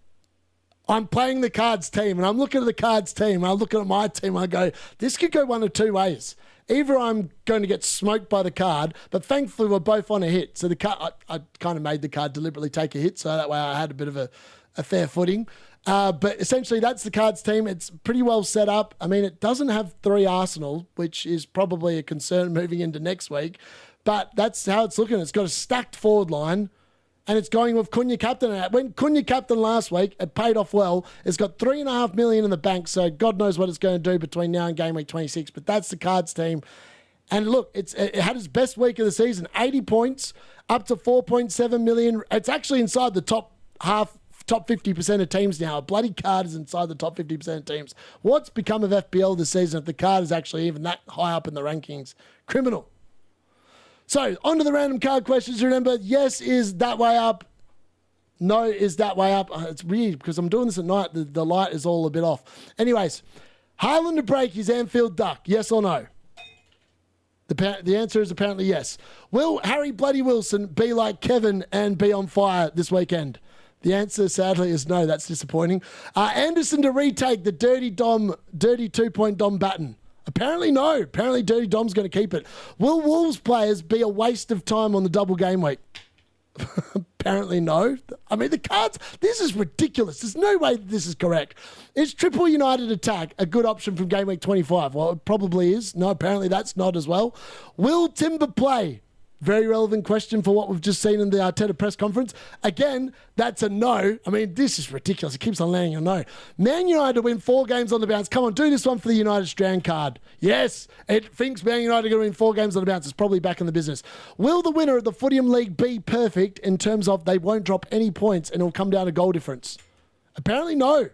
I'm playing the cards team, and I'm looking at the cards team. And I'm looking at my team. I go, this could go one of two ways. Either I'm going to get smoked by the card, but thankfully we're both on a hit. So the card, I kind of made the card deliberately take a hit, so that way I had a bit of a fair footing. But essentially, that's the cards team. It's pretty well set up. I mean, it doesn't have 3 Arsenal, which is probably a concern moving into next week. But that's how it's looking. It's got a stacked forward line. And it's going with Cunha captain. When Cunha captain last week, it paid off well. It's got $3.5 million in the bank, so God knows what it's going to do between now and game week 26. But that's the cards team. And look, it had its best week of the season, 80 points, up to 4.7 million. It's actually inside the top 50% of teams now. A bloody card is inside the top 50% of teams. What's become of FPL this season if the card is actually even that high up in the rankings? Criminal. So, on to the random card questions. Remember, yes is that way up. No is that way up. It's weird because I'm doing this at night. The light is all a bit off. Anyways, Haaland to break his Anfield duck. Yes or no? The answer is apparently yes. Will Harry Bloody Wilson be like Kevin and be on fire this weekend? The answer, sadly, is no. That's disappointing. Anderson to retake the dirty 2-point Dom baton. Apparently, no. Apparently, Dirty Dom's going to keep it. Will Wolves players be a waste of time on the double game week? Apparently, no. I mean, the cards, this is ridiculous. There's no way that this is correct. Is triple United attack a good option from game week 25? Well, it probably is. No, apparently that's not as well. Will Timber play? Very relevant question for what we've just seen in the Arteta press conference. Again, that's a no. I mean, this is ridiculous. It keeps on landing a no. Man United to win 4 games on the bounce. Come on, do this one for the United Strand card. Yes, it thinks Man United are going to win 4 games on the bounce. It's probably back in the business. Will the winner of the Footium League be perfect in terms of they won't drop any points and it'll come down to goal difference? Apparently, no.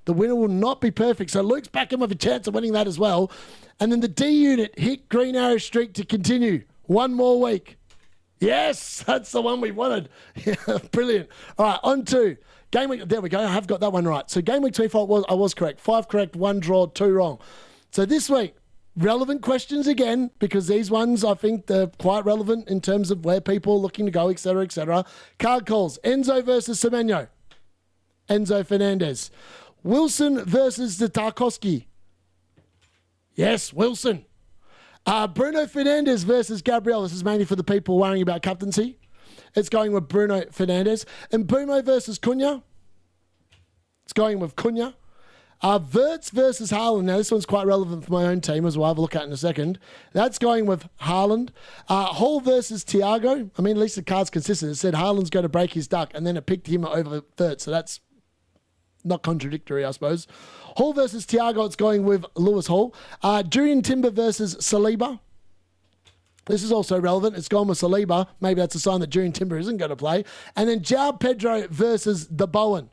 The winner will not be perfect. So Luke's back in with a chance of winning that as well. And then the D-Unit hit Green Arrow streak to continue. 1 more week. Yes, that's the one we wanted. Yeah, brilliant. All right, on to game week. There we go. I have got that one right. So game week 25 I was correct. 5 correct, 1 draw, 2 wrong. So this week, relevant questions again, because these ones I think they're quite relevant in terms of where people are looking to go, etc., etc. Card calls. Enzo versus Semenyo. Enzo Fernandez. Wilson versus the Tarkowski. Yes, Wilson. Bruno Fernandes versus Gabriel. This is mainly for the people worrying about captaincy. It's going with Bruno Fernandes. And Bumo versus Cunha. It's going with Cunha. Wirtz versus Haaland. Now, this one's quite relevant for my own team, as we'll have a look at in a second. That's going with Haaland. Hall versus Thiago. I mean, at least the card's consistent. It said Haaland's going to break his duck, and then it picked him over Wirtz. So that's not contradictory, I suppose. Hall versus Thiago, it's going with Lewis Hall. Julian Timber versus Saliba. This is also relevant. It's gone with Saliba. Maybe that's a sign that Julian Timber isn't going to play. And then João Pedro versus the Bowen.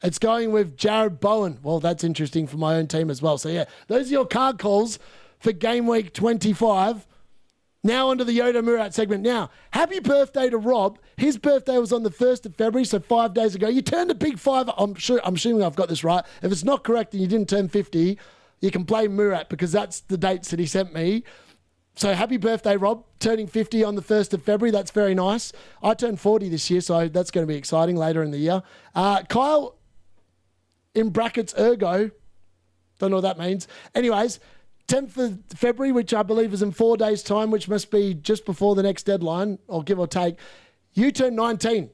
It's going with Jared Bowen. Well, that's interesting for my own team as well. So, yeah, those are your card calls for game week 25. Now onto the Yoda Murat segment. Now, happy birthday to Rob. His birthday was on the 1st of February, so 5 days ago. You turned a big 5. I'm assuming I've got this right. If it's not correct and you didn't turn 50, you can blame Murat because that's the dates that he sent me. So happy birthday, Rob. Turning 50 on the 1st of February. That's very nice. I turned 40 this year, so that's going to be exciting later in the year. Kyle, in brackets, ergo. Don't know what that means. Anyways, 10th of February, which I believe is in 4 days' time, which must be just before the next deadline, or give or take. You turn 19,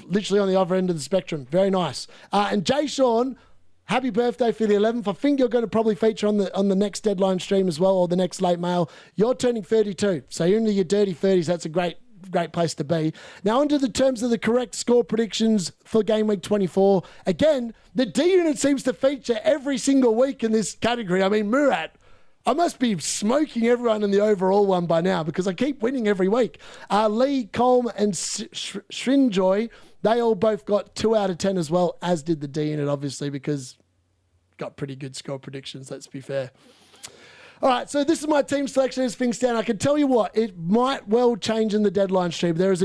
literally on the other end of the spectrum. Very nice. And Jay Sean, happy birthday for the 11th. I think you're going to probably feature on the next deadline stream as well, or the next late mail. You're turning 32, so you're into your dirty 30s. That's a great place to be. Now, onto the terms of the correct score predictions for game week 24. Again, the D-Unit seems to feature every single week in this category. I mean, Murat, I must be smoking everyone in the overall one by now because I keep winning every week. Lee, Colm, and Shrinjoy, they all both got 2 out of 10 as well, as did the D-Unit, obviously, because got pretty good score predictions, let's be fair. All right, so this is my team selection as things stand. I can tell you what, it might well change in the deadline stream. There's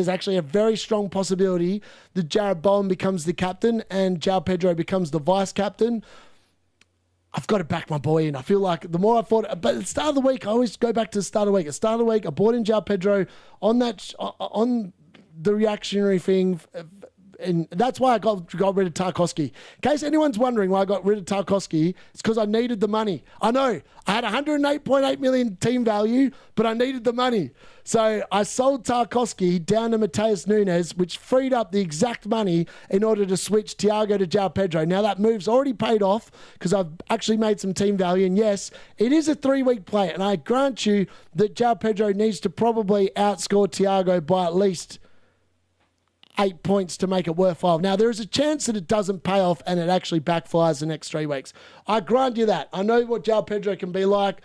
actually a very strong possibility that Jared Bowen becomes the captain and João Pedro becomes the vice captain. I've got to back my boy in. I feel like the more I thought, but at the start of the week, I always go back to the start of the week. At the start of the week, I bought in João Pedro on the reactionary thing. And that's why I got rid of Tarkowski. In case anyone's wondering why I got rid of Tarkowski, it's because I needed the money. I know I had 108.8 million team value, but I needed the money. So I sold Tarkowski down to Mateus Nunes, which freed up the exact money in order to switch Thiago to João Pedro. Now that move's already paid off because I've actually made some team value. And yes, it is a 3-week play. And I grant you that João Pedro needs to probably outscore Thiago by at least 8 points to make it worthwhile. Now, there is a chance that it doesn't pay off and it actually backfires the next 3 weeks. I grant you that. I know what João Pedro can be like.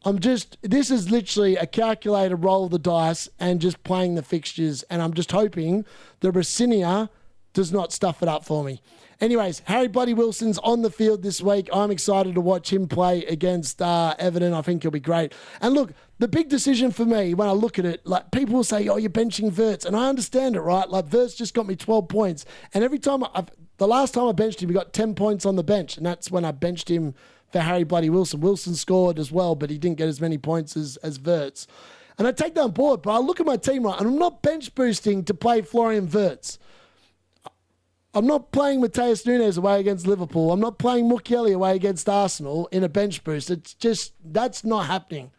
This is literally a calculated roll of the dice and just playing the fixtures. And I'm just hoping the Racinia does not stuff it up for me. Anyways, Harry Bloody Wilson's on the field this week. I'm excited to watch him play against Everton. I think he'll be great. And look, the big decision for me when I look at it, like people will say, oh, you're benching Wirtz. And I understand it, right? Like Wirtz just got me 12 points. And every time, the last time I benched him, he got 10 points on the bench. And that's when I benched him for Harry Bloody Wilson. Wilson scored as well, but he didn't get as many points as Wirtz. And I take that on board, but I look at my team, right, and I'm not bench boosting to play Florian Wirtz. I'm not playing Mateus Nunes away against Liverpool. I'm not playing Mukiele away against Arsenal in a bench boost. It's just, that's not happening.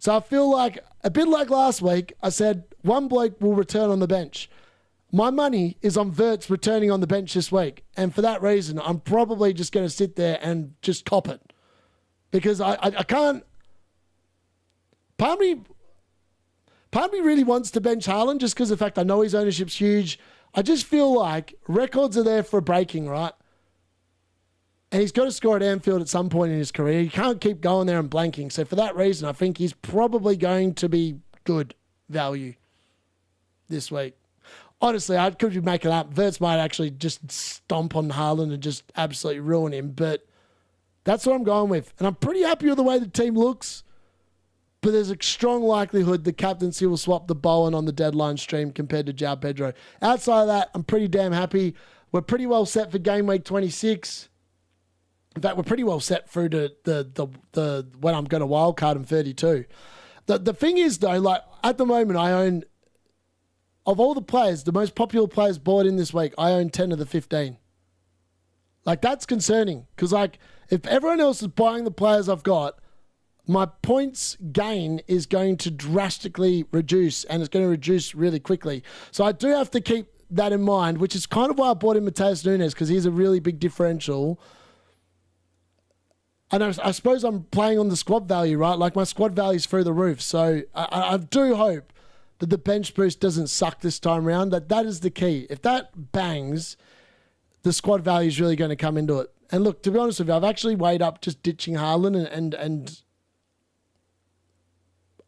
So I feel like, a bit like last week, I said one bloke will return on the bench. My money is on Wirtz returning on the bench this week. And for that reason, I'm probably just going to sit there and just cop it. Because I can't... Part of me really wants to bench Haaland just because of the fact I know his ownership's huge. I just feel like records are there for breaking, right? And he's got to score at Anfield at some point in his career. He can't keep going there and blanking. So for that reason, I think he's probably going to be good value this week. Honestly, I could be making up. Wirtz might actually just stomp on Haaland and just absolutely ruin him. But that's what I'm going with. And I'm pretty happy with the way the team looks. But there's a strong likelihood the captaincy will swap the Bowen on the deadline stream compared to João Pedro. Outside of that, I'm pretty damn happy. We're pretty well set for game week 26. In fact, we're pretty well set through to the when I'm going to wildcard in 32. The thing is, though, like at the moment, I own, of all the players, the most popular players bought in this week, I own 10 of the 15. Like, that's concerning. Because, like, if everyone else is buying the players I've got, my points gain is going to drastically reduce, and it's going to reduce really quickly. So I do have to keep that in mind, which is kind of why I bought in Mateus Nunes, because he's a really big differential. And I suppose I'm playing on the squad value, right? Like my squad value is through the roof. So I do hope that the bench boost doesn't suck this time around. That is the key. If that bangs, the squad value is really going to come into it. And look, to be honest with you, I've actually weighed up just ditching Haaland and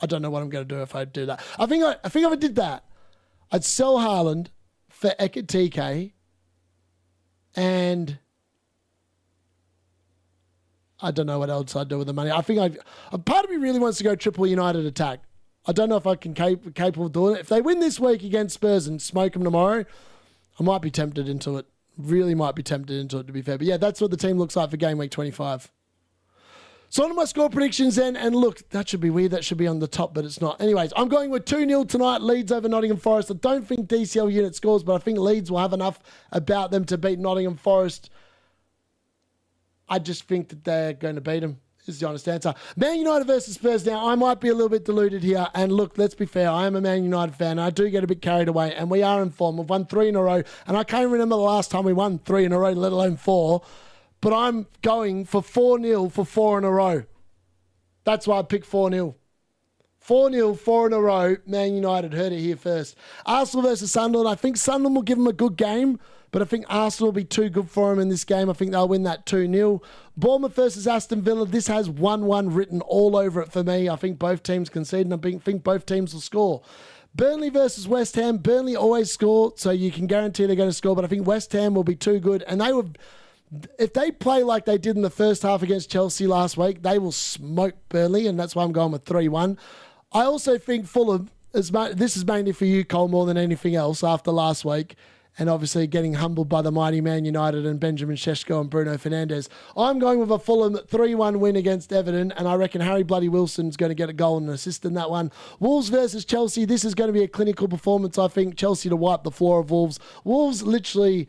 I don't know what I'm going to do if I do that. I think if I did that, I'd sell Haaland for Ekatike and I don't know what else I'd do with the money. I think part of me really wants to go triple United attack. I don't know if I can capable of doing it. If they win this week against Spurs and smoke them tomorrow, I might be tempted into it. Really might be tempted into it, to be fair. But yeah, that's what the team looks like for game week 25. So on to my score predictions then, and look, that should be weird. That should be on the top, but it's not. Anyways, I'm going with 2-0 tonight, Leeds over Nottingham Forest. I don't think DCL unit scores, but I think Leeds will have enough about them to beat Nottingham Forest. I just think that they're going to beat them, is the honest answer. Man United versus Spurs now. I might be a little bit deluded here, and look, let's be fair. I am a Man United fan. I do get a bit carried away, and we are in form. We've won 3 in a row, and I can't remember the last time we won 3 in a row, let alone 4. But I'm going for 4-0 for 4 in a row. That's why I picked 4-0. 4-0, 4 in a row. Man United, heard it here first. Arsenal versus Sunderland. I think Sunderland will give them a good game, but I think Arsenal will be too good for them in this game. I think they'll win that 2-0. Bournemouth versus Aston Villa. This has 1-1 written all over it for me. I think both teams concede, and I think both teams will score. Burnley versus West Ham. Burnley always score, so you can guarantee they're going to score, but I think West Ham will be too good, and they would... If they play like they did in the first half against Chelsea last week, they will smoke Burnley, and that's why I'm going with 3-1. I also think Fulham, this is mainly for you, Cole, more than anything else after last week, and obviously getting humbled by the mighty Man United and Benjamin Šeško and Bruno Fernandes. I'm going with a Fulham 3-1 win against Everton, and I reckon Harry Bloody Wilson's going to get a goal and an assist in that one. Wolves versus Chelsea. This is going to be a clinical performance, I think. Chelsea to wipe the floor of Wolves. Wolves literally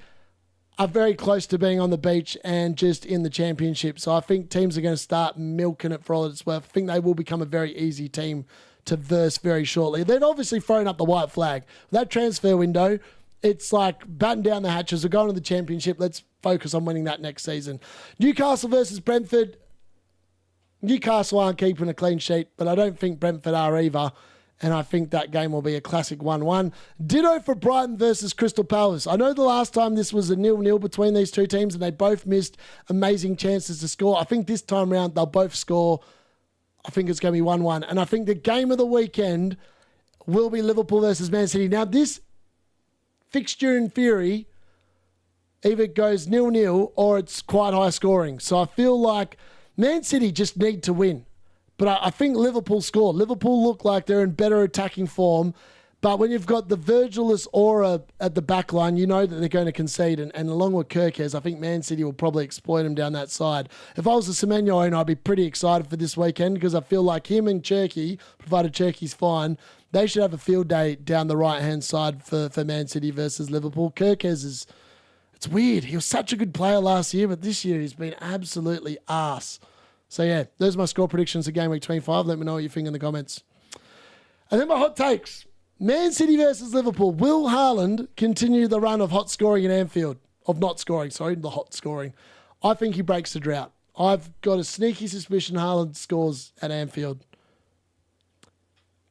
are very close to being on the beach and just in the championship. So I think teams are going to start milking it for all it's worth. I think they will become a very easy team to verse very shortly. They've obviously thrown up the white flag. That transfer window, it's like batten down the hatches. We're going to the championship. Let's focus on winning that next season. Newcastle versus Brentford. Newcastle aren't keeping a clean sheet, but I don't think Brentford are either. And I think that game will be a classic 1-1. Ditto for Brighton versus Crystal Palace. I know the last time this was a 0-0 between these two teams and they both missed amazing chances to score. I think this time round they'll both score. I think it's going to be 1-1. And I think the game of the weekend will be Liverpool versus Man City. Now, this fixture in theory either goes 0-0 or it's quite high scoring. So I feel like Man City just need to win. But I think Liverpool score. Liverpool look like they're in better attacking form. But when you've got the Virgil-less aura at the back line, you know that they're going to concede. And along with Kirkes, I think Man City will probably exploit them down that side. If I was a Semenyo owner, I'd be pretty excited for this weekend because I feel like him and Cherky, provided Cherky's fine, they should have a field day down the right-hand side for Man City versus Liverpool. Kirkes is... It's weird. He was such a good player last year, but this year he's been absolutely arse. So, yeah, those are my score predictions for Game Week 25. Let me know what you think in the comments. And then my hot takes. Man City versus Liverpool. Will Haaland continue the run of hot scoring in Anfield? Of not scoring, sorry, the hot scoring. I think he breaks the drought. I've got a sneaky suspicion Haaland scores at Anfield.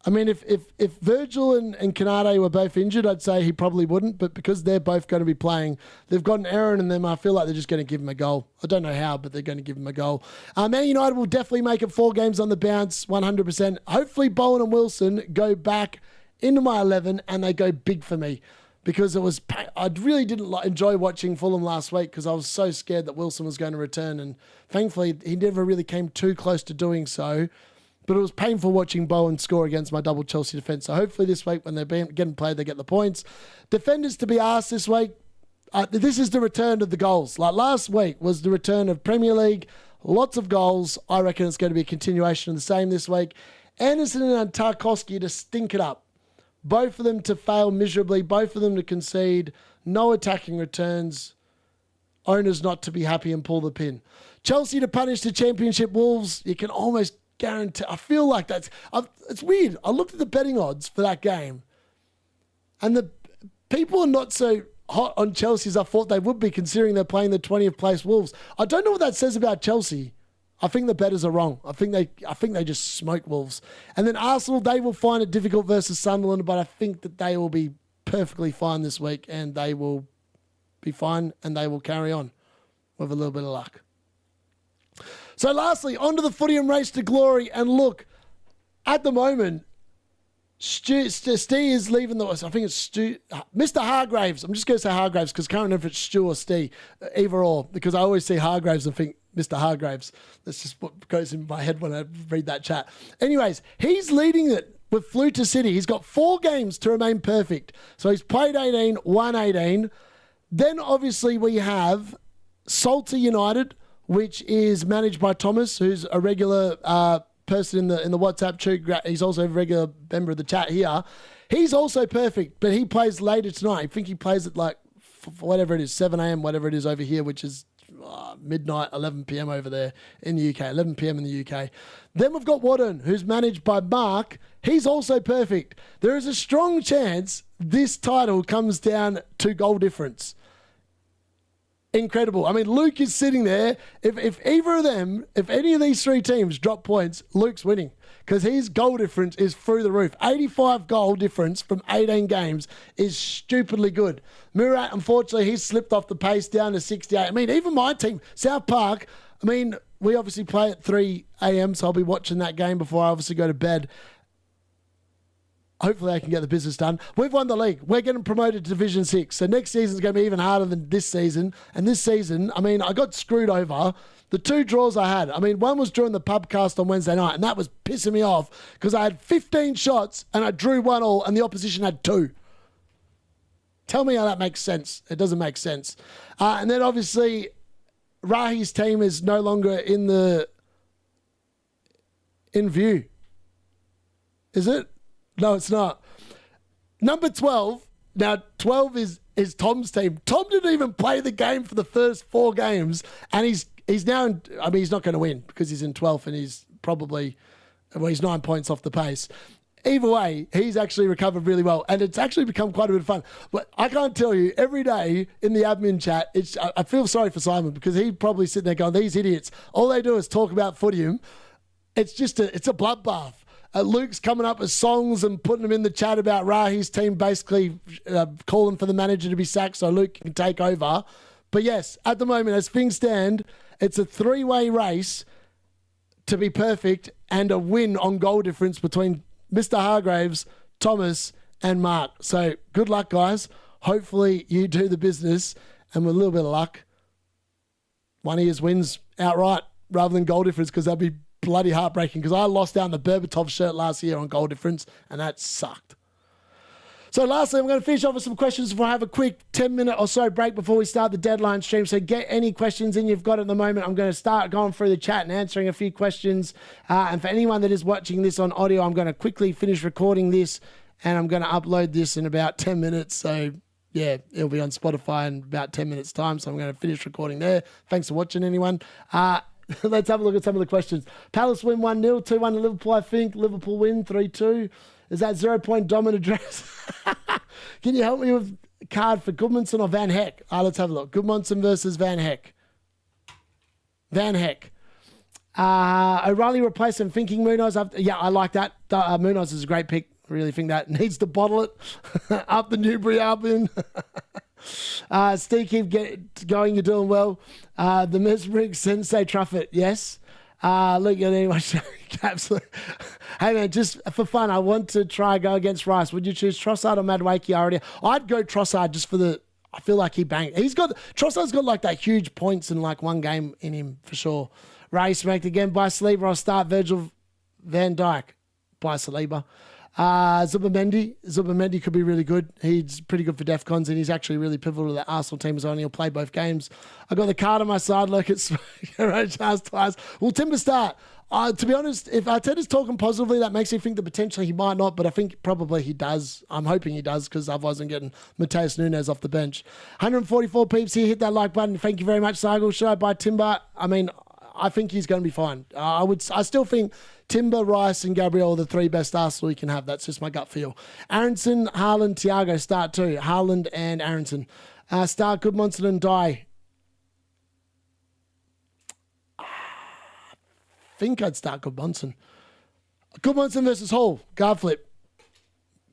I mean, if Virgil and Kanate were both injured, I'd say he probably wouldn't. But because they're both going to be playing, they've got an error in them. I feel like they're just going to give him a goal. I don't know how, but they're going to give him a goal. Man United will definitely make it 4 games on the bounce, 100%. Hopefully Bowen and Wilson go back into my 11 and they go big for me. Because I really didn't enjoy watching Fulham last week because I was so scared that Wilson was going to return. And thankfully, he never really came too close to doing so. But it was painful watching Bowen score against my double Chelsea defence. So hopefully this week when they're getting played, they get the points. Defenders to be asked this week. This is the return of the goals. Like last week was the return of Premier League. Lots of goals. I reckon it's going to be a continuation of the same this week. Anderson and Tarkowski to stink it up. Both of them to fail miserably. Both of them to concede. No attacking returns. Owners not to be happy and pull the pin. Chelsea to punish the Championship Wolves. You can almost guarantee. I feel like it's weird. I looked at the betting odds for that game and the people are not so hot on Chelsea as I thought they would be considering they're playing the 20th place Wolves. I don't know what that says about Chelsea. I think the bettors are wrong. I think they just smoke Wolves. And then Arsenal, they will find it difficult versus Sunderland, but I think that they will be perfectly fine this week and they will be fine and they will carry on with a little bit of luck. So lastly, onto the Footium race to glory. And look, at the moment, Stu is leaving I think it's Stu, Mr. Hargraves. I'm just going to say Hargraves because I can't remember if it's Stu or Stu, either or, because I always see Hargraves and think Mr. Hargraves. That's just what goes in my head when I read that chat. Anyways, he's leading it with Flutter City. He's got 4 games to remain perfect. So he's played 18, won 18. Then obviously we have Salter United, which is managed by Thomas, who's a regular person in the WhatsApp chat. He's also a regular member of the chat here. He's also perfect, but he plays later tonight. I think he plays at like whatever it is, 7 a.m., whatever it is over here, which is midnight, 11 p.m. over there in the UK, 11 p.m. in the UK. Then we've got Wadden, who's managed by Mark. He's also perfect. There is a strong chance this title comes down to goal difference. Incredible. I mean, Luke is sitting there. If either of them, if any of these 3 teams drop points, Luke's winning because his goal difference is through the roof. 85 goal difference from 18 games is stupidly good. Murat, unfortunately, he's slipped off the pace down to 68. I mean, even my team, South Park, I mean, we obviously play at 3 a.m., so I'll be watching that game before I obviously go to bed. Hopefully I can get the business done. We've won the league. We're getting promoted to Division 6. So next season's going to be even harder than this season. And this season, I mean, I got screwed over. The 2 draws I had, I mean, one was during the pubcast on Wednesday night, and that was pissing me off because I had 15 shots and I drew 1 all and the opposition had 2. Tell me how that makes sense. It doesn't make sense. And then obviously, Rahi's team is no longer in view. Is it? No, it's not. Number 12. Now, 12 is Tom's team. Tom didn't even play the game for the first 4 games, and he's now in, I mean, he's not going to win because he's in 12th and he's probably, well, he's 9 points off the pace. Either way, he's actually recovered really well, and it's actually become quite a bit of fun. But I can't tell you, every day in the admin chat, I feel sorry for Simon because he'd probably sit there going, these idiots, all they do is talk about Footium. It's a bloodbath. Luke's coming up with songs and putting them in the chat about Rahi's team basically calling for the manager to be sacked so Luke can take over. But yes, at the moment, as things stand, it's a 3-way race to be perfect and a win on goal difference between Mr. Hargraves, Thomas, and Mark. So good luck, guys. Hopefully you do the business, and with a little bit of luck, one of you wins outright rather than goal difference, because that'd be bloody heartbreaking, because I lost down the Berbatov shirt last year on goal difference, and that sucked. So lastly, I'm going to finish off with some questions before I have a quick 10-minute or so break before we start the deadline stream. So get any questions in you've got at the moment. I'm going to start going through the chat and answering a few questions. And for anyone that is watching this on audio, I'm going to quickly finish recording this, and I'm going to upload this in about 10 minutes. So yeah, it'll be on Spotify in about 10 minutes time. So I'm going to finish recording there. Thanks for watching, anyone. Let's have a look at some of the questions. Palace win 1-0, 2-1 to Liverpool, I think. Liverpool win 3-2. Is that 0-point dominant address? Can you help me with a card for Goodmanson or Van Heck? Let's have a look. Goodmanson versus Van Heck. Van Heck. O'Reilly replaced thinking Munoz. Yeah, I like that. Munoz is a great pick. I really think that needs to bottle it. Up the Newbury Albion. Steve, keep going. You're doing well. The Mesmeric Sensei Truffet. Yes. Look at anyone showing caps. Hey man, just for fun, I want to try go against Rice. Would you choose Trossard or Madueke already? I'd go Trossard just for I feel like he banged. Trossard's got like that huge points in like one game in him for sure. Ray smacked again by Saliba. I'll start Virgil van Dijk by Saliba. Zubamendi could be really good. He's pretty good for DEFCONs, and he's actually really pivotal to the Arsenal team as well. He'll play both games. I got the card on my side. Look at Charles Tyres. Will Timber start? To be honest, if Arteta's talking positively, that makes me think that potentially he might not, but I think probably he does. I'm hoping he does, because otherwise I'm getting Mateus Nunes off the bench. 144 peeps here. Hit that like button. Thank you very much, Sargle. Should I buy Timber? I mean, I think he's going to be fine. I still think Timber, Rice, and Gabriel are the 3 best Arsenal you can have. That's just my gut feel. Aronson, Haaland, Thiago start too. Haaland and Aronson. Start Goodmanson and Die. I think I'd start Goodmanson. Goodmanson versus Hall. Guard flip.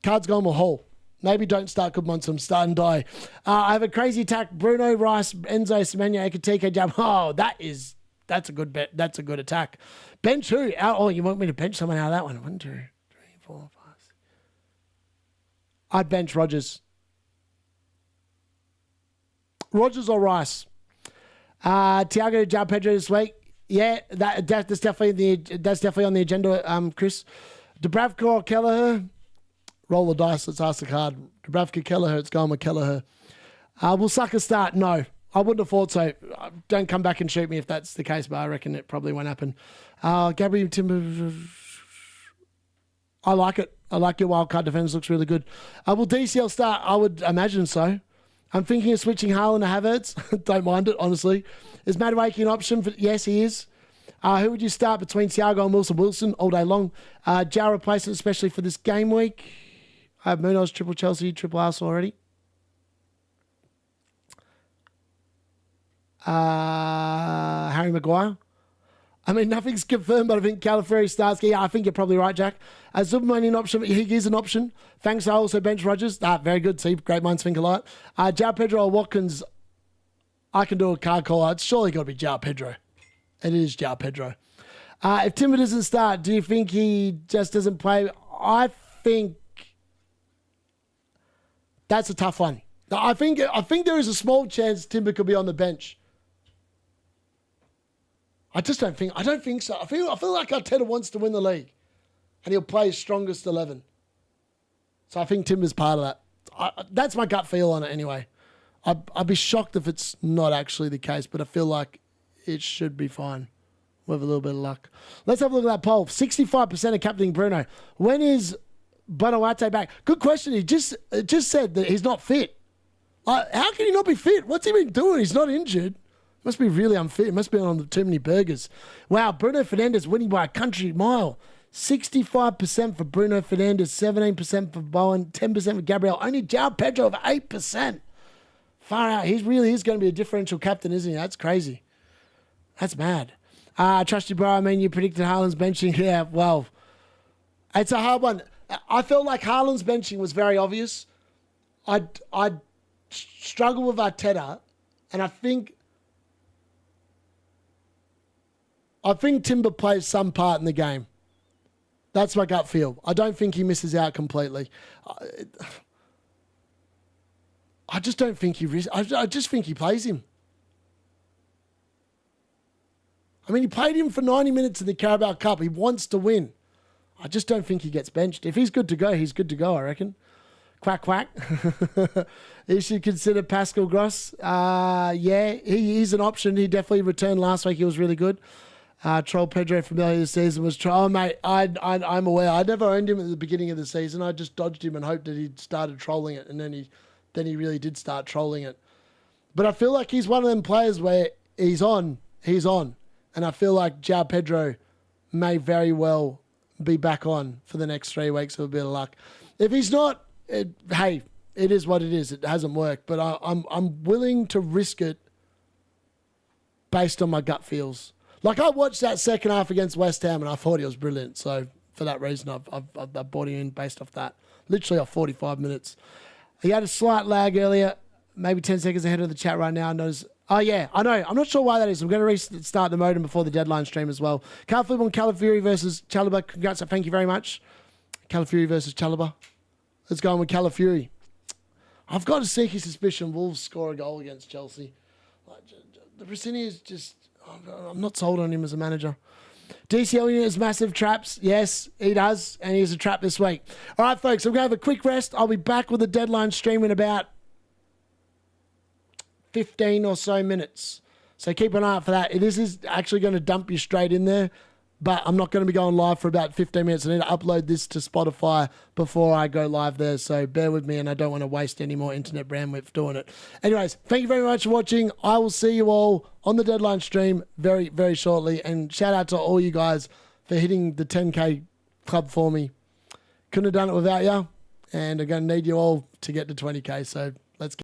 Cards going with Hall. Maybe don't start Goodmanson. Start and Die. I have a crazy attack. Bruno, Rice, Enzo, Semenya, Ekatike, Jam. Oh, that's a good bet. That's a good attack. Bench who? Oh, you want me to bench someone out of that one? 1, 2, 3, 4, 5. I'd bench Rodgers. Rodgers or Rice? Thiago, João Pedro this week. Yeah, that's definitely on the agenda, Chris. Dubravka or Kelleher? Roll the dice. Let's ask the card. Dubravka, Kelleher. It's going with Kelleher. Will Saka start? No. I wouldn't have thought so. Don't come back and shoot me if that's the case, but I reckon it probably won't happen. Gabriel Timber. I like it. I like your wildcard defense. Looks really good. Will DCL start? I would imagine so. I'm thinking of switching Haaland to Havertz. Don't mind it, honestly. Is Madueke an option? Yes, he is. Who would you start between Thiago and Wilson all day long? Jow replacement, especially for this game week. I have Munoz, triple Chelsea, triple Arsenal already. Harry Maguire. I mean, nothing's confirmed, but I think Calaferi starts. Yeah, I think you're probably right, Jack. Zubman an option. He is an option. Thanks. I also bench Rodgers. Very good. See, great minds think alike. João Pedro or Watkins. I can do a card call. It's surely got to be João Pedro. It is João Pedro. If Timber doesn't start, do you think he just doesn't play? I think that's a tough one. I think there is a small chance Timber could be on the bench. I don't think so. I feel like Arteta wants to win the league, and he'll play his strongest 11. So I think Timber's part of that. That's my gut feel on it anyway. I'd be shocked if it's not actually the case, but I feel like it should be fine with a little bit of luck. Let's have a look at that poll. 65% of captaining Bruno. When is Bonawate back? Good question. He just said that he's not fit. How can he not be fit? What's he been doing? He's not injured. Must be really unfit. He must be on too many burgers. Wow, Bruno Fernandes winning by a country mile. 65% for Bruno Fernandes, 17% for Bowen, 10% for Gabriel. Only João Pedro over 8%. Far out. He really is going to be a differential captain, isn't he? That's crazy. That's mad. Trusty bro, I mean, you predicted Haaland's benching. Yeah, well, it's a hard one. I felt like Haaland's benching was very obvious. I'd struggle with Arteta, and I think Timber plays some part in the game. That's my gut feel. I don't think he misses out completely. I just don't think I just think he plays him. I mean, he played him for 90 minutes in the Carabao Cup. He wants to win. I just don't think he gets benched. If he's good to go, he's good to go, I reckon. Quack, quack. You should consider Pascal Gross. Yeah, he's an option. He definitely returned last week. He was really good. Troll Pedro from earlier this season was oh mate, I'm aware. I never owned him at the beginning of the season. I just dodged him and hoped that he'd started trolling it, and then he really did start trolling it. But I feel like he's one of them players where he's on. And I feel like João Pedro may very well be back on for the next 3 weeks with a bit of luck. If he's not, hey, it is what it is. It hasn't worked, but I'm willing to risk it based on my gut feels. Like, I watched that second half against West Ham and I thought he was brilliant. So for that reason, I've bought him in based off that. Literally off 45 minutes. He had a slight lag earlier, maybe 10 seconds ahead of the chat right now. Oh, yeah, I know. I'm not sure why that is. I'm going to restart the modem before the deadline stream as well. Carl Flip on Calafury versus Chalobah. Congrats. Thank you very much. Calafury versus Chalobah. Let's go on with Calafury. I've got a sneaky suspicion Wolves score a goal against Chelsea. The Rossini is just... I'm not sold on him as a manager. DCL unit has massive traps. Yes, he does. And he has a trap this week. All right, folks. I'm going to have a quick rest. I'll be back with the deadline stream in about 15 or so minutes. So keep an eye out for that. This is actually going to dump you straight in there. But I'm not going to be going live for about 15 minutes. I need to upload this to Spotify before I go live there. So bear with me, and I don't want to waste any more internet bandwidth doing it. Anyways, thank you very much for watching. I will see you all on the deadline stream very, very shortly. And shout out to all you guys for hitting the 10K club for me. Couldn't have done it without you. And I'm going to need you all to get to 20K. So